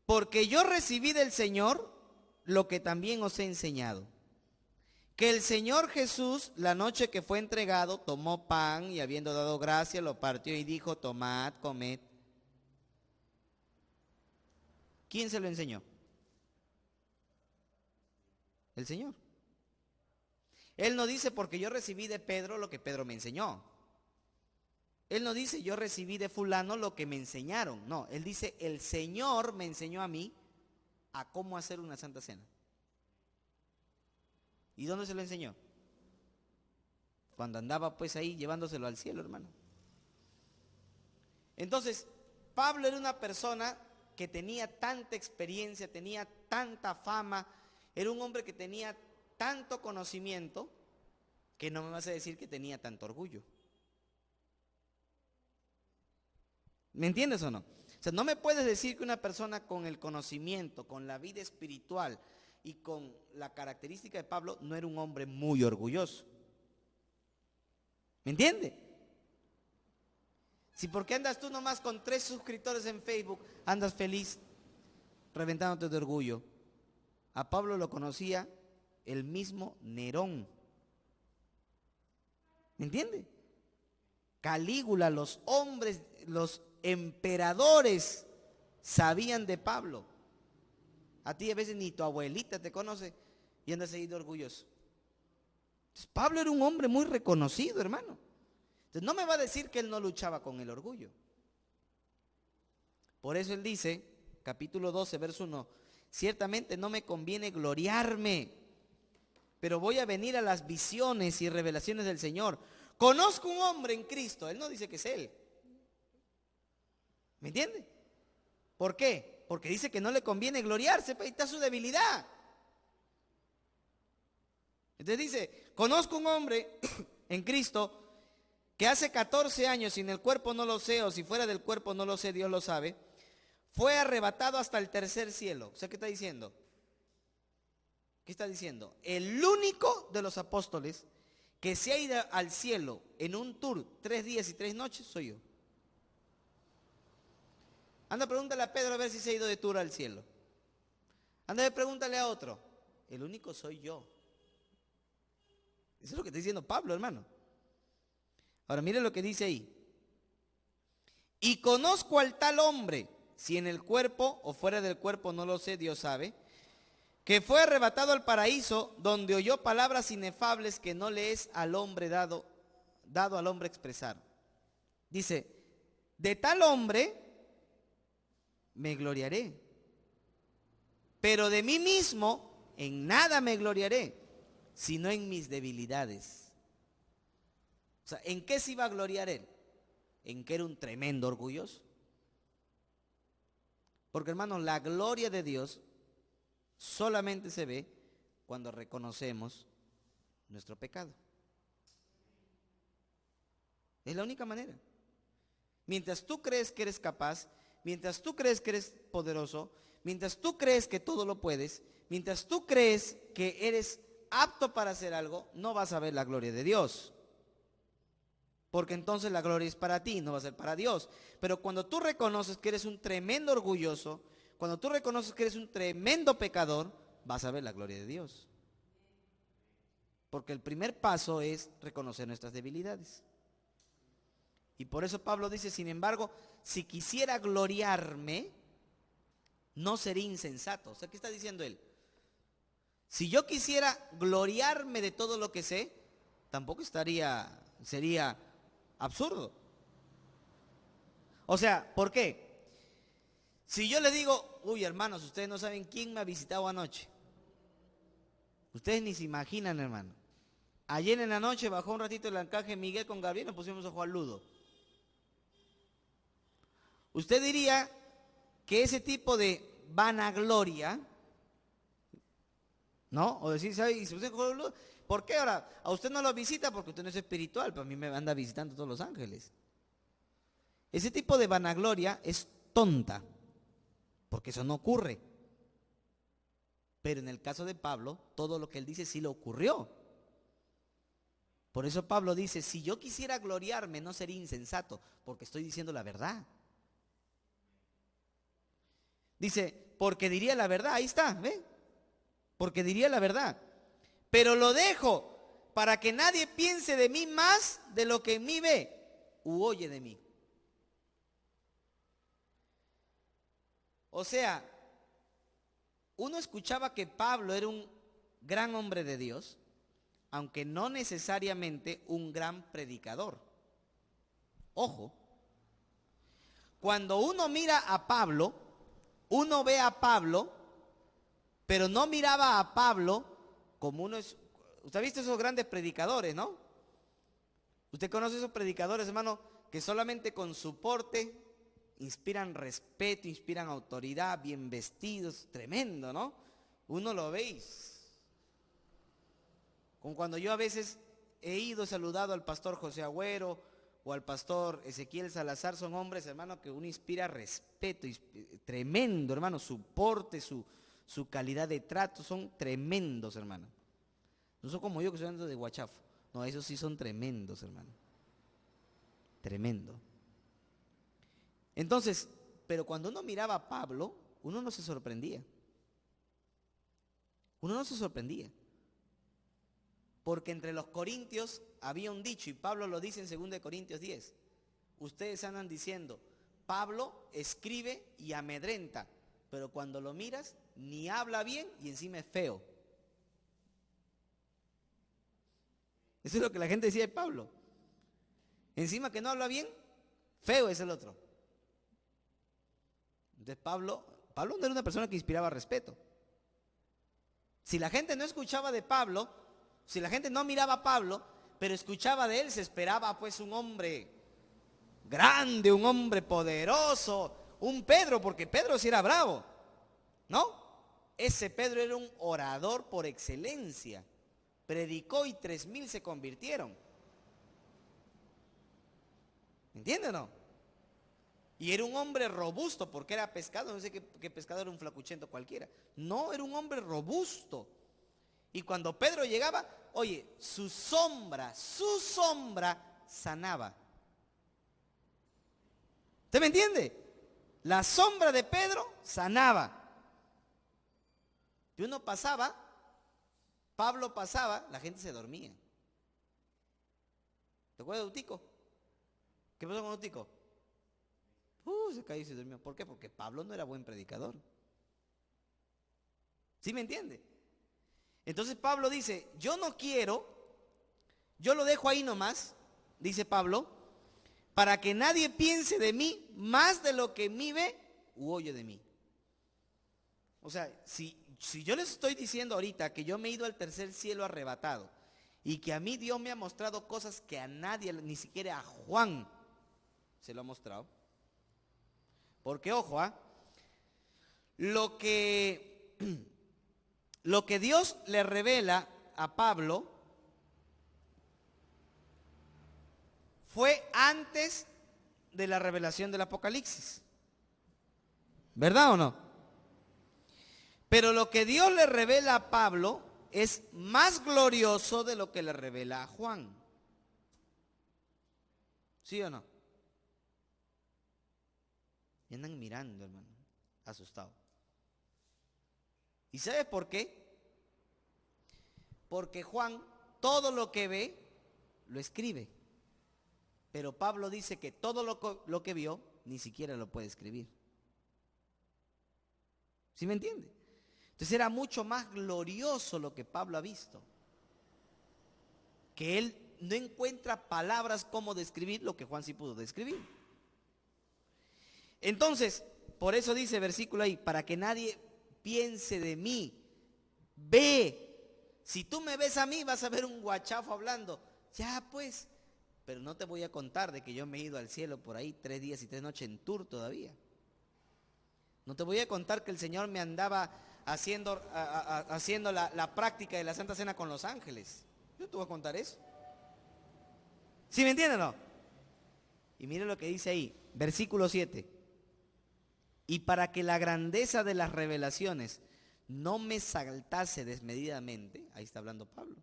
porque yo recibí del Señor lo que también os he enseñado, que el Señor Jesús, la noche que fue entregado, tomó pan y habiendo dado gracia, lo partió y dijo, tomad, comed. ¿Quién se lo enseñó? El Señor. Él no dice, porque yo recibí de Pedro lo que Pedro me enseñó. Él no dice, yo recibí de fulano lo que me enseñaron. No, él dice, el Señor me enseñó a mí a cómo hacer una santa cena. ¿Y dónde se lo enseñó? Cuando andaba pues ahí llevándoselo al cielo, hermano. Entonces, Pablo era una persona que tenía tanta experiencia, tenía tanta fama, era un hombre que tenía tanto conocimiento, que no me vas a decir que tenía tanto orgullo. ¿Me entiendes o no? O sea, no me puedes decir que una persona con el conocimiento, con la vida espiritual y con la característica de Pablo no era un hombre muy orgulloso. ¿Me entiende? Si porque andas tú nomás con 3 suscriptores en Facebook, andas feliz, reventándote de orgullo. A Pablo lo conocía el mismo Nerón. ¿Me entiende? Calígula, los hombres, los emperadores sabían de Pablo. A ti a veces ni tu abuelita te conoce y andas ahí de orgulloso. Entonces, Pablo era un hombre muy reconocido, hermano. Entonces no me va a decir que él no luchaba con el orgullo. Por eso él dice, capítulo 12, verso 1, ciertamente no me conviene gloriarme, pero voy a venir a las visiones y revelaciones del Señor. Conozco un hombre en Cristo, él no dice que es él. ¿Me entiende? ¿Por qué? Porque dice que no le conviene gloriarse, ahí está su debilidad. Entonces dice, conozco un hombre en Cristo que hace 14 años, si en el cuerpo no lo sé o si fuera del cuerpo no lo sé, Dios lo sabe, fue arrebatado hasta el tercer cielo. O sea, ¿qué está diciendo? ¿Qué está diciendo? El único de los apóstoles que se ha ido al cielo en un tour 3 días y 3 noches soy yo. Anda, pregúntale a Pedro a ver si se ha ido de tour al cielo. Anda, pregúntale a otro. El único soy yo. Eso es lo que está diciendo Pablo, hermano. Ahora mire lo que dice ahí. Y conozco al tal hombre, si en el cuerpo o fuera del cuerpo no lo sé, Dios sabe, que fue arrebatado al paraíso, donde oyó palabras inefables que no le es al hombre dado al hombre expresar. Dice, de tal hombre me gloriaré, pero de mí mismo en nada me gloriaré, sino en mis debilidades. O sea, ¿en qué se iba a gloriar él? En que era un tremendo orgulloso. Porque hermanos, la gloria de Dios solamente se ve cuando reconocemos nuestro pecado. Es la única manera. Mientras tú crees que eres capaz, mientras tú crees que eres poderoso, mientras tú crees que todo lo puedes, mientras tú crees que eres apto para hacer algo, no vas a ver la gloria de Dios. Porque entonces la gloria es para ti, no va a ser para Dios. Pero cuando tú reconoces que eres un tremendo orgulloso, cuando tú reconoces que eres un tremendo pecador, vas a ver la gloria de Dios. Porque el primer paso es reconocer nuestras debilidades. Y por eso Pablo dice, sin embargo, si quisiera gloriarme, no sería insensato. O sea, ¿qué está diciendo él? Si yo quisiera gloriarme de todo lo que sé, tampoco sería absurdo. O sea, ¿por qué? Si yo le digo, uy hermanos, ustedes no saben quién me ha visitado anoche. Ustedes ni se imaginan, hermano. Ayer en la noche bajó un ratito el arcángel Miguel con Gabriel y nos pusimos a jugar ludo. Usted diría que ese tipo de vanagloria, ¿no? O decir, ¿sabe? ¿Por qué ahora? A usted no lo visita porque usted no es espiritual, pero a mí me anda visitando todos los ángeles. Ese tipo de vanagloria es tonta, porque eso no ocurre. Pero en el caso de Pablo, todo lo que él dice sí le ocurrió. Por eso Pablo dice, si yo quisiera gloriarme no sería insensato, porque estoy diciendo la verdad. Dice, porque diría la verdad, ahí está, ¿ve? Porque diría la verdad. Pero lo dejo para que nadie piense de mí más de lo que en mí ve u oye de mí. O sea, uno escuchaba que Pablo era un gran hombre de Dios, aunque no necesariamente un gran predicador. Ojo, cuando uno mira a Pablo, uno ve a Pablo, pero no miraba a Pablo como uno es. Usted ha visto esos grandes predicadores, ¿no? Usted conoce esos predicadores, hermano, que solamente con su porte inspiran respeto, inspiran autoridad, bien vestidos, tremendo, ¿no? Uno lo veis. Como cuando yo a veces he ido, saludado al pastor José Agüero o al pastor Ezequiel Salazar, son hombres, hermano, que uno inspira respeto, tremendo, hermano, su porte, su calidad de trato, son tremendos, hermano. No son como yo que soy de Guachafo. No, esos sí son tremendos, hermano. Tremendo. Entonces, pero cuando uno miraba a Pablo, uno no se sorprendía. Uno no se sorprendía. Porque entre los corintios había un dicho, y Pablo lo dice en 2 Corintios 10. Ustedes andan diciendo, Pablo escribe y amedrenta, pero cuando lo miras, ni habla bien y encima es feo. Eso es lo que la gente decía de Pablo. Encima que no habla bien, feo es el otro. Entonces Pablo no era una persona que inspiraba respeto. Si la gente no escuchaba de Pablo, si la gente no miraba a Pablo, pero escuchaba de él, se esperaba pues un hombre grande, un hombre poderoso, un Pedro, porque Pedro sí era bravo, ¿no? Ese Pedro era un orador por excelencia. Predicó y 3,000 se convirtieron. ¿Entienden o no? Y era un hombre robusto porque era pescado. No sé qué pescador era, un flacuchento cualquiera. No, era un hombre robusto. Y cuando Pedro llegaba, oye, su sombra sanaba. ¿Usted me entiende? La sombra de Pedro sanaba. Y uno pasaba, Pablo pasaba, la gente se dormía. ¿Te acuerdas de Utico? ¿Qué pasó con Utico? Se cayó y se durmió. ¿Por qué? Porque Pablo no era buen predicador. ¿Sí me entiende? Entonces Pablo dice, yo no quiero, yo lo dejo ahí nomás, dice Pablo, para que nadie piense de mí más de lo que en mí ve u oye de mí. O sea, si yo les estoy diciendo ahorita que yo me he ido al tercer cielo arrebatado y que a mí Dios me ha mostrado cosas que a nadie, ni siquiera a Juan, se lo ha mostrado. Porque ojo, lo que, lo que Dios le revela a Pablo fue antes de la revelación del Apocalipsis. ¿Verdad o no? Pero lo que Dios le revela a Pablo es más glorioso de lo que le revela a Juan. ¿Sí o no? Y andan mirando, hermano, asustado. ¿Y sabes por qué? Porque Juan todo lo que ve lo escribe. Pero Pablo dice que todo lo que vio ni siquiera lo puede escribir. ¿Sí me entiende? Entonces era mucho más glorioso lo que Pablo ha visto. Que él no encuentra palabras como describir lo que Juan sí pudo describir. Entonces, por eso dice versículo ahí, para que nadie piense de mí, ve. Si tú me ves a mí, vas a ver un guachafo hablando. Ya pues, pero no te voy a contar de que yo me he ido al cielo por ahí 3 días y 3 noches en tour todavía. No te voy a contar que el Señor me andaba haciendo la práctica de la Santa Cena con los ángeles. Yo te voy a contar eso. ¿Sí me entienden o no? Y mire lo que dice ahí, versículo 7. Y para que la grandeza de las revelaciones no me exaltase desmedidamente, ahí está hablando Pablo.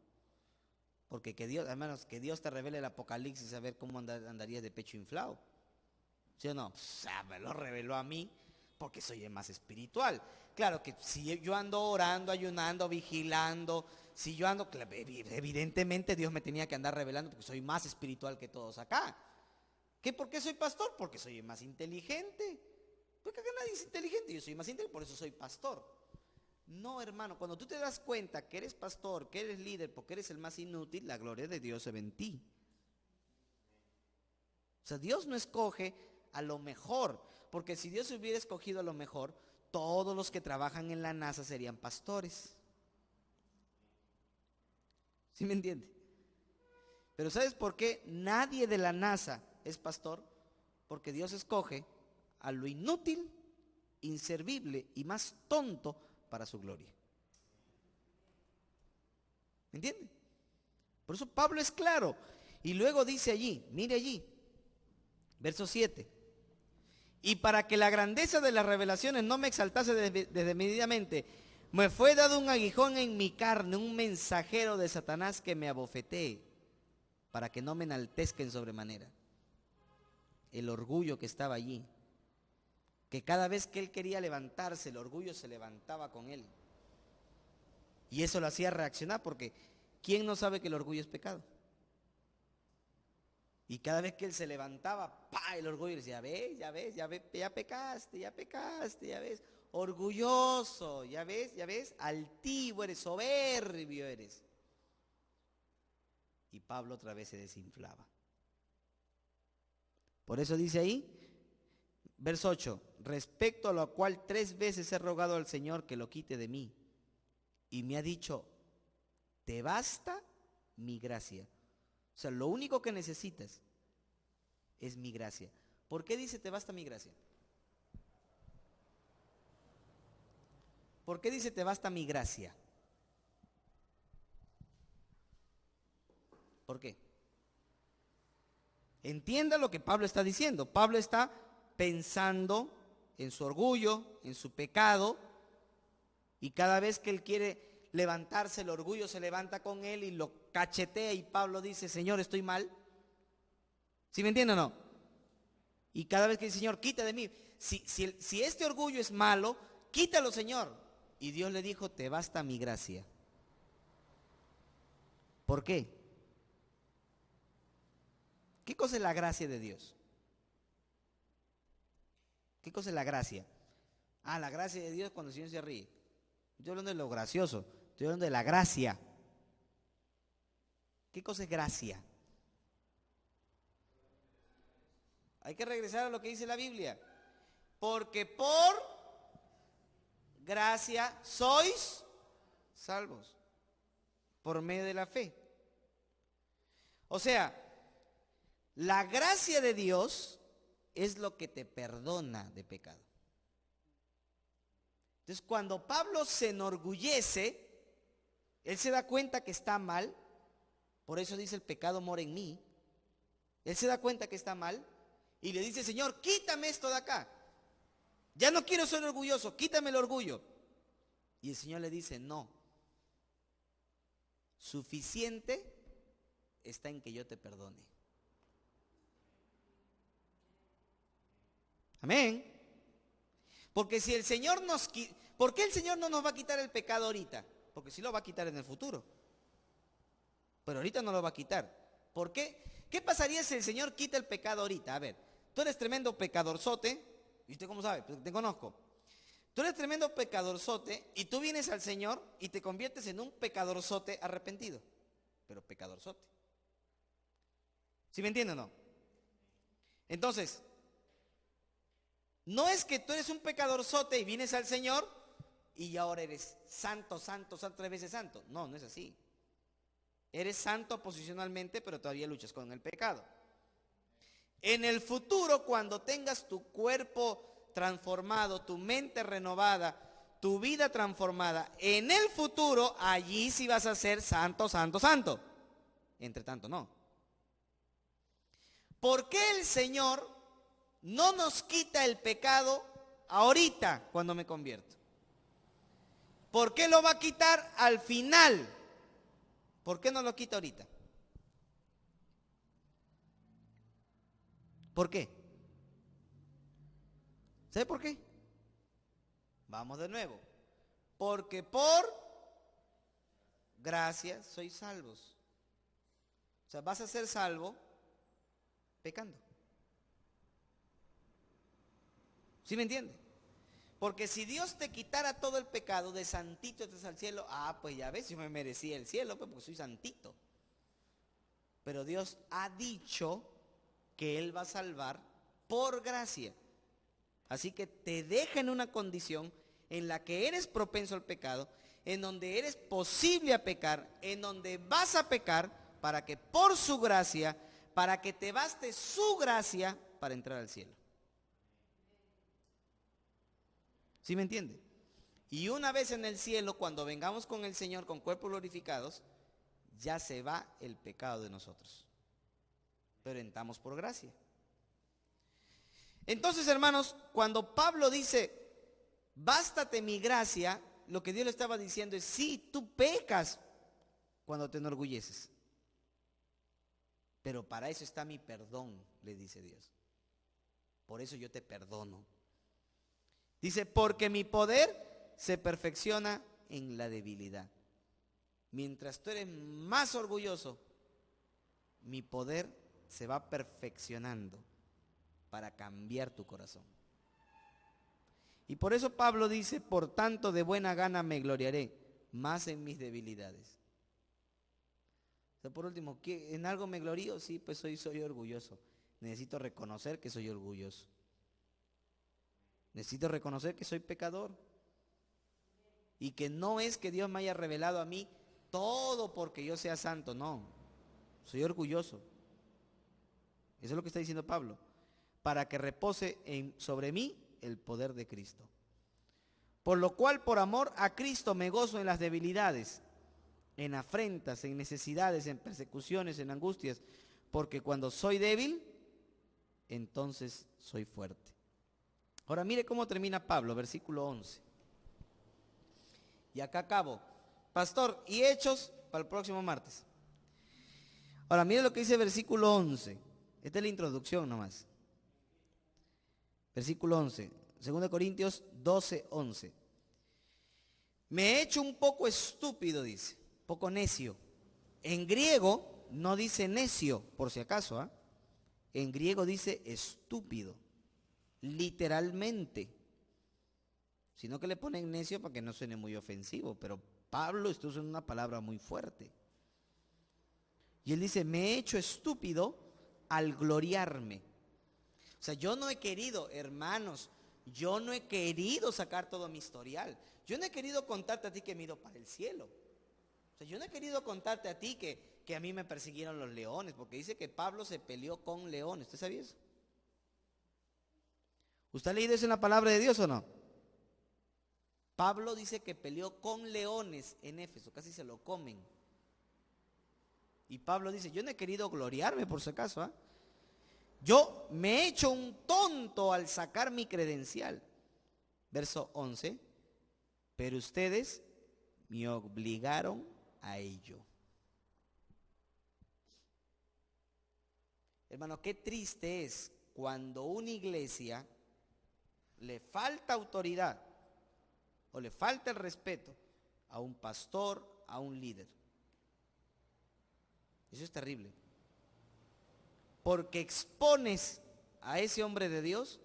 Porque que Dios, hermanos, que Dios te revele el Apocalipsis, a ver cómo andarías de pecho inflado. ¿Sí o no? Me lo reveló a mí porque soy el más espiritual. Claro que si yo ando orando, ayunando, vigilando, si yo ando, evidentemente Dios me tenía que andar revelando porque soy más espiritual que todos acá. ¿Qué? ¿Por qué soy pastor? Porque soy el más inteligente. Porque acá nadie es inteligente, yo soy más inteligente, por eso soy pastor. No, hermano, cuando tú te das cuenta que eres pastor, que eres líder, porque eres el más inútil, la gloria de Dios se ve en ti. O sea, Dios no escoge a lo mejor, porque si Dios hubiera escogido a lo mejor, todos los que trabajan en la NASA serían pastores. ¿Sí me entiende? Pero ¿sabes por qué nadie de la NASA es pastor? Porque Dios escoge a lo inútil, inservible y más tonto para su gloria. ¿Me entiende? Por eso Pablo es claro. Y luego dice allí, mire allí, verso 7. Y para que la grandeza de las revelaciones no me exaltase desmedidamente, me fue dado un aguijón en mi carne, un mensajero de Satanás que me abofetee, para que no me enaltezca en sobremanera. El orgullo que estaba allí, que cada vez que él quería levantarse, el orgullo se levantaba con él. Y eso lo hacía reaccionar, porque ¿quién no sabe que el orgullo es pecado? Y cada vez que él se levantaba, ¡pah!, el orgullo le decía, ya ves, ya pecaste, ya ves, orgulloso, ya ves, altivo eres, soberbio eres. Y Pablo otra vez se desinflaba. Por eso dice ahí, verso 8, respecto a lo cual 3 veces he rogado al Señor que lo quite de mí. Y me ha dicho, te basta mi gracia. O sea, lo único que necesitas es mi gracia. ¿Por qué dice te basta mi gracia? ¿Por qué dice te basta mi gracia? ¿Por qué? Entienda lo que Pablo está diciendo. Pablo está pensando en su orgullo, en su pecado, y cada vez que él quiere levantarse, el orgullo se levanta con él y lo cachetea, y Pablo dice, Señor, estoy mal. ¿Sí me entiende o no? Y cada vez que dice, Señor, quita de mí. Si este orgullo es malo, quítalo, Señor. Y Dios le dijo, te basta mi gracia. ¿Por qué? ¿Qué cosa es la gracia de Dios? ¿Qué cosa es la gracia? La gracia de Dios cuando el Señor se ríe. Estoy hablando de lo gracioso, estoy hablando de la gracia. ¿Qué cosa es gracia? Hay que regresar a lo que dice la Biblia. Porque por gracia sois salvos, por medio de la fe. O sea, la gracia de Dios es lo que te perdona de pecado. Entonces, cuando Pablo se enorgullece, él se da cuenta que está mal. Por eso dice: el pecado mora en mí. Él se da cuenta que está mal y le dice: Señor, quítame esto de acá. Ya no quiero ser orgulloso, quítame el orgullo. Y el Señor le dice: no. Suficiente está en que yo te perdone. Amén. Porque si el Señor ¿por qué el Señor no nos va a quitar el pecado ahorita? Porque sí lo va a quitar en el futuro. Pero ahorita no lo va a quitar. ¿Por qué? ¿Qué pasaría si el Señor quita el pecado ahorita? A ver, tú eres tremendo pecadorzote. ¿Y usted cómo sabe? Porque te conozco. Tú eres tremendo pecadorzote y tú vienes al Señor y te conviertes en un pecadorzote arrepentido. Pero pecadorzote. ¿Sí me entienden o no? Entonces, no es que tú eres un pecadorzote y vienes al Señor y ahora eres santo, santo, santo, 3 veces santo. No, no es así. Eres santo posicionalmente, pero todavía luchas con el pecado. En el futuro, cuando tengas tu cuerpo transformado, tu mente renovada, tu vida transformada, en el futuro, allí sí vas a ser santo, santo, santo. Entre tanto, no. ¿Por qué el Señor no nos quita el pecado ahorita cuando me convierto? ¿Por qué lo va a quitar al final? ¿Por qué no lo quita ahorita? ¿Por qué? ¿Sabe por qué? Vamos de nuevo. Porque por gracia sois salvos. O sea, vas a ser salvo pecando. ¿Sí me entiende? Porque si Dios te quitara todo el pecado, de santito estás al cielo, pues ya ves, yo me merecía el cielo, pues, porque soy santito. Pero Dios ha dicho que Él va a salvar por gracia. Así que te deja en una condición en la que eres propenso al pecado, en donde eres posible a pecar, en donde vas a pecar, para que por su gracia, para que te baste su gracia para entrar al cielo. ¿Sí me entiende? Y una vez en el cielo, cuando vengamos con el Señor con cuerpos glorificados, ya se va el pecado de nosotros. Pero entramos por gracia. Entonces, hermanos, cuando Pablo dice: bástate mi gracia, lo que Dios le estaba diciendo es: sí, tú pecas cuando te enorgulleces. Pero para eso está mi perdón, le dice Dios. Por eso yo te perdono. Dice: porque mi poder se perfecciona en la debilidad. Mientras tú eres más orgulloso, mi poder se va perfeccionando para cambiar tu corazón. Y por eso Pablo dice: por tanto de buena gana me gloriaré más en mis debilidades. O sea, por último, ¿en algo me glorío? Sí, pues soy orgulloso. Necesito reconocer que soy orgulloso. Necesito reconocer que soy pecador. Y que no es que Dios me haya revelado a mí todo porque yo sea santo, no. Soy orgulloso. Eso es lo que está diciendo Pablo. Para que repose sobre mí el poder de Cristo. Por lo cual, por amor a Cristo, me gozo en las debilidades, en afrentas, en necesidades, en persecuciones, en angustias. Porque cuando soy débil, entonces soy fuerte. Ahora mire cómo termina Pablo, versículo 11. Y acá acabo. Pastor, y Hechos para el próximo martes. Ahora mire lo que dice versículo 11. Esta es la introducción nomás. Versículo 11. 2 Corintios 12, 11. Me he hecho un poco estúpido, dice. Poco necio. En griego no dice necio, por si acaso. ¿Ah? En griego dice estúpido. Literalmente. Sino que le ponen necio para que no suene muy ofensivo. Pero Pablo está usando una palabra muy fuerte. Y él dice: me he hecho estúpido al gloriarme. O sea, yo no he querido, hermanos, yo no he querido sacar todo mi historial. Yo no he querido contarte a ti que me he ido para el cielo. O sea, yo no he querido contarte a ti que a mí me persiguieron los leones, porque dice que Pablo se peleó con leones. ¿Usted sabía eso? ¿Usted ha leído eso en la palabra de Dios o no? Pablo dice que peleó con leones en Éfeso, casi se lo comen. Y Pablo dice, yo no he querido gloriarme por si acaso, ¿ah? Yo me he hecho un tonto al sacar mi credencial. Verso 11, pero ustedes me obligaron a ello. Hermano, qué triste es cuando una iglesia le falta autoridad o le falta el respeto a un pastor, a un líder. Eso es terrible. Porque expones a ese hombre de Dios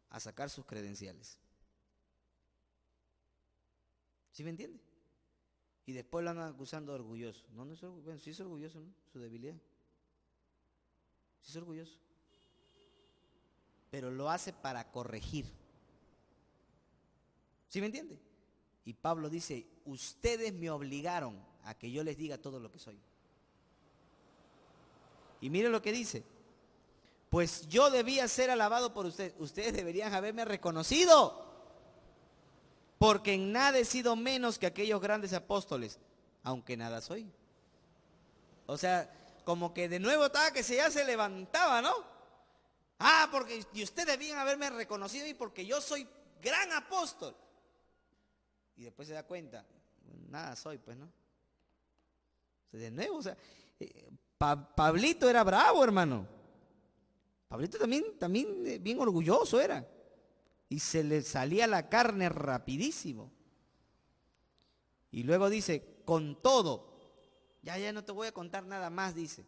a sacar sus credenciales. ¿Sí me entiende? Y después lo andan acusando de orgulloso. No, no es orgulloso. Bueno, sí es orgulloso, ¿no? Su debilidad. Sí es orgulloso. Pero lo hace para corregir. ¿Sí me entiende? Y Pablo dice, ustedes me obligaron a que yo les diga todo lo que soy. Y mire lo que dice. Pues yo debía ser alabado por ustedes. Ustedes deberían haberme reconocido. Porque en nada he sido menos que aquellos grandes apóstoles, aunque nada soy. O sea, como que de nuevo estaba que ya se levantaba, ¿no? Ah, porque y ustedes debían haberme reconocido y porque yo soy gran apóstol. Y después se da cuenta, nada soy, pues, ¿no? O sea, de nuevo, o sea, Pablito era bravo, hermano. Pablito también bien orgulloso era. Y se le salía la carne rapidísimo. Y luego dice, con todo, ya no te voy a contar nada más, dice.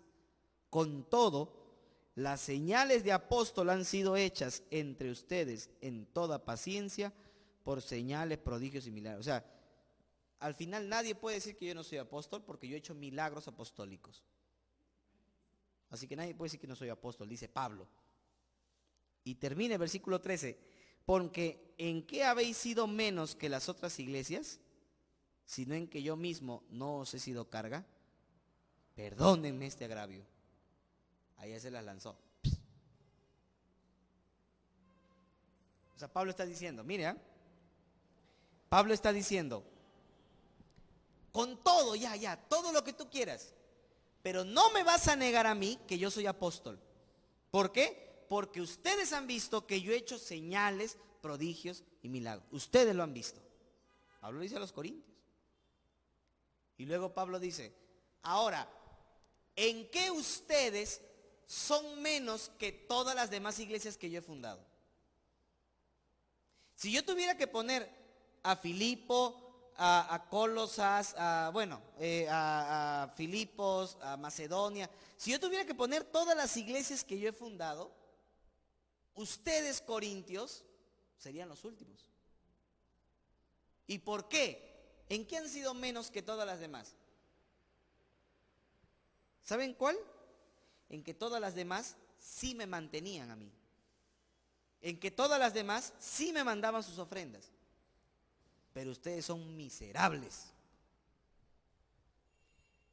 Con todo, las señales de apóstol han sido hechas entre ustedes en toda paciencia por señales, prodigios y milagros. O sea, al final nadie puede decir que yo no soy apóstol porque yo he hecho milagros apostólicos. Así que nadie puede decir que no soy apóstol, dice Pablo. Y termina el versículo 13. Porque ¿en qué habéis sido menos que las otras iglesias? Sino en que yo mismo no os he sido carga. Perdónenme este agravio. Ahí ya se las lanzó. O sea, Pablo está diciendo, mire, Pablo está diciendo, con todo, todo lo que tú quieras, pero no me vas a negar a mí que yo soy apóstol. ¿Por qué? Porque ustedes han visto que yo he hecho señales, prodigios y milagros. Ustedes lo han visto. Pablo dice a los corintios. Y luego Pablo dice, ahora, ¿en qué ustedes son menos que todas las demás iglesias que yo he fundado? Si yo tuviera que poner a Filipo, a Colosas, a Filipos, a Macedonia, si yo tuviera que poner todas las iglesias que yo he fundado, ustedes, corintios, serían los últimos. ¿Y por qué? ¿En qué han sido menos que todas las demás? ¿Saben cuál? En que todas las demás sí me mantenían a mí. En que todas las demás sí me mandaban sus ofrendas. Pero ustedes son miserables.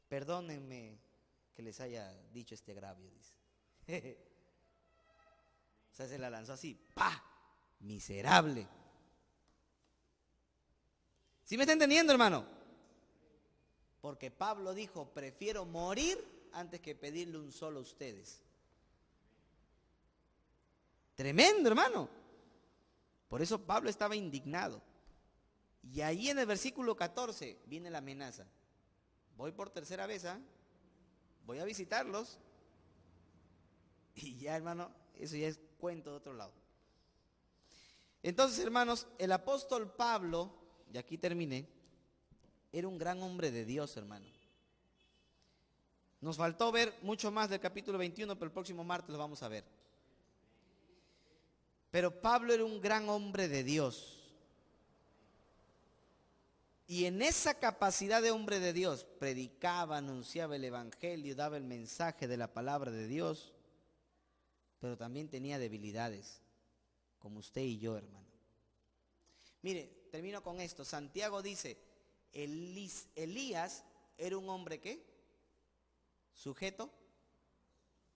Perdónenme que les haya dicho este agravio, dice. O sea, se la lanzó así, ¡pah! Miserable. ¿Sí me está entendiendo, hermano? Porque Pablo dijo, prefiero morir antes que pedirle un solo a ustedes. Tremendo, hermano. Por eso Pablo estaba indignado. Y ahí en el versículo 14 viene la amenaza. Voy por tercera vez, voy a visitarlos. Y ya, hermano, eso ya es cuento de otro lado. Entonces, hermanos, el apóstol Pablo, y aquí terminé, era un gran hombre de Dios, hermano. Nos faltó ver mucho más del capítulo 21, pero el próximo martes lo vamos a ver. Pero Pablo era un gran hombre de Dios. Y en esa capacidad de hombre de Dios, predicaba, anunciaba el evangelio, daba el mensaje de la palabra de Dios, pero también tenía debilidades, como usted y yo, hermano. Mire, termino con esto. Santiago dice, Elías era un hombre ¿qué? Sujeto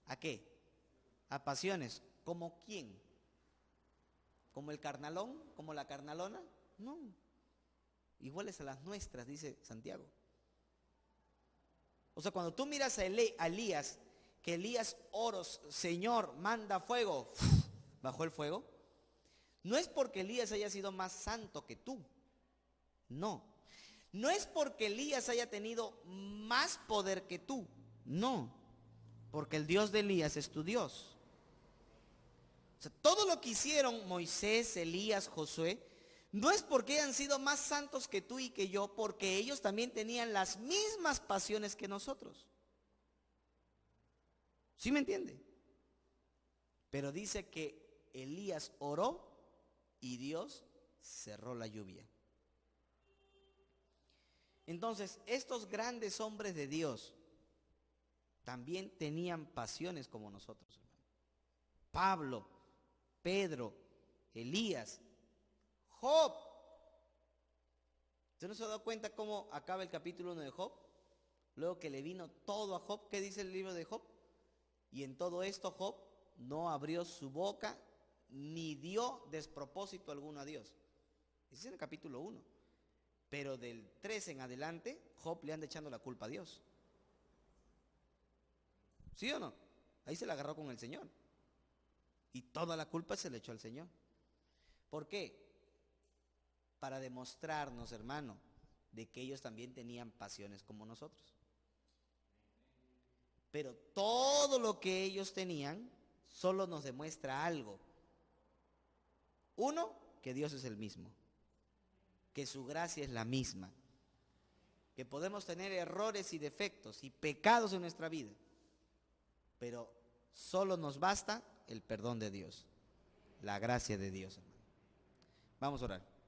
¿a qué? A pasiones. ¿Como quién? ¿Como el carnalón? ¿Como la carnalona? No. iguales a las nuestras, dice Santiago. O sea, cuando tú miras a Elías, que Elías oró, Señor, manda fuego, bajó el fuego, no es porque Elías haya sido más santo que tú, no. No es porque Elías haya tenido más poder que tú, no. Porque el Dios de Elías es tu Dios. O sea, todo lo que hicieron Moisés, Elías, Josué, no es porque hayan sido más santos que tú y que yo, porque ellos también tenían las mismas pasiones que nosotros. ¿Sí me entiende? Pero dice que Elías oró y Dios cerró la lluvia. Entonces, estos grandes hombres de Dios también tenían pasiones como nosotros, hermano. Pablo, Pedro, Elías, Job. ¿Usted no se ha dado cuenta cómo acaba el capítulo 1 de Job? Luego que le vino todo a Job, ¿qué dice el libro de Job? Y en todo esto Job no abrió su boca ni dio despropósito alguno a Dios. Ese es en el capítulo 1. Pero del 3 en adelante, Job le anda echando la culpa a Dios. ¿Sí o no? Ahí se la agarró con el Señor. Y toda la culpa se le echó al Señor. ¿Por qué? Para demostrarnos, hermano, de que ellos también tenían pasiones como nosotros. Pero todo lo que ellos tenían solo nos demuestra algo. Uno, que Dios es el mismo, que su gracia es la misma, que podemos tener errores y defectos y pecados en nuestra vida, pero solo nos basta el perdón de Dios, la gracia de Dios, hermano. Vamos a orar.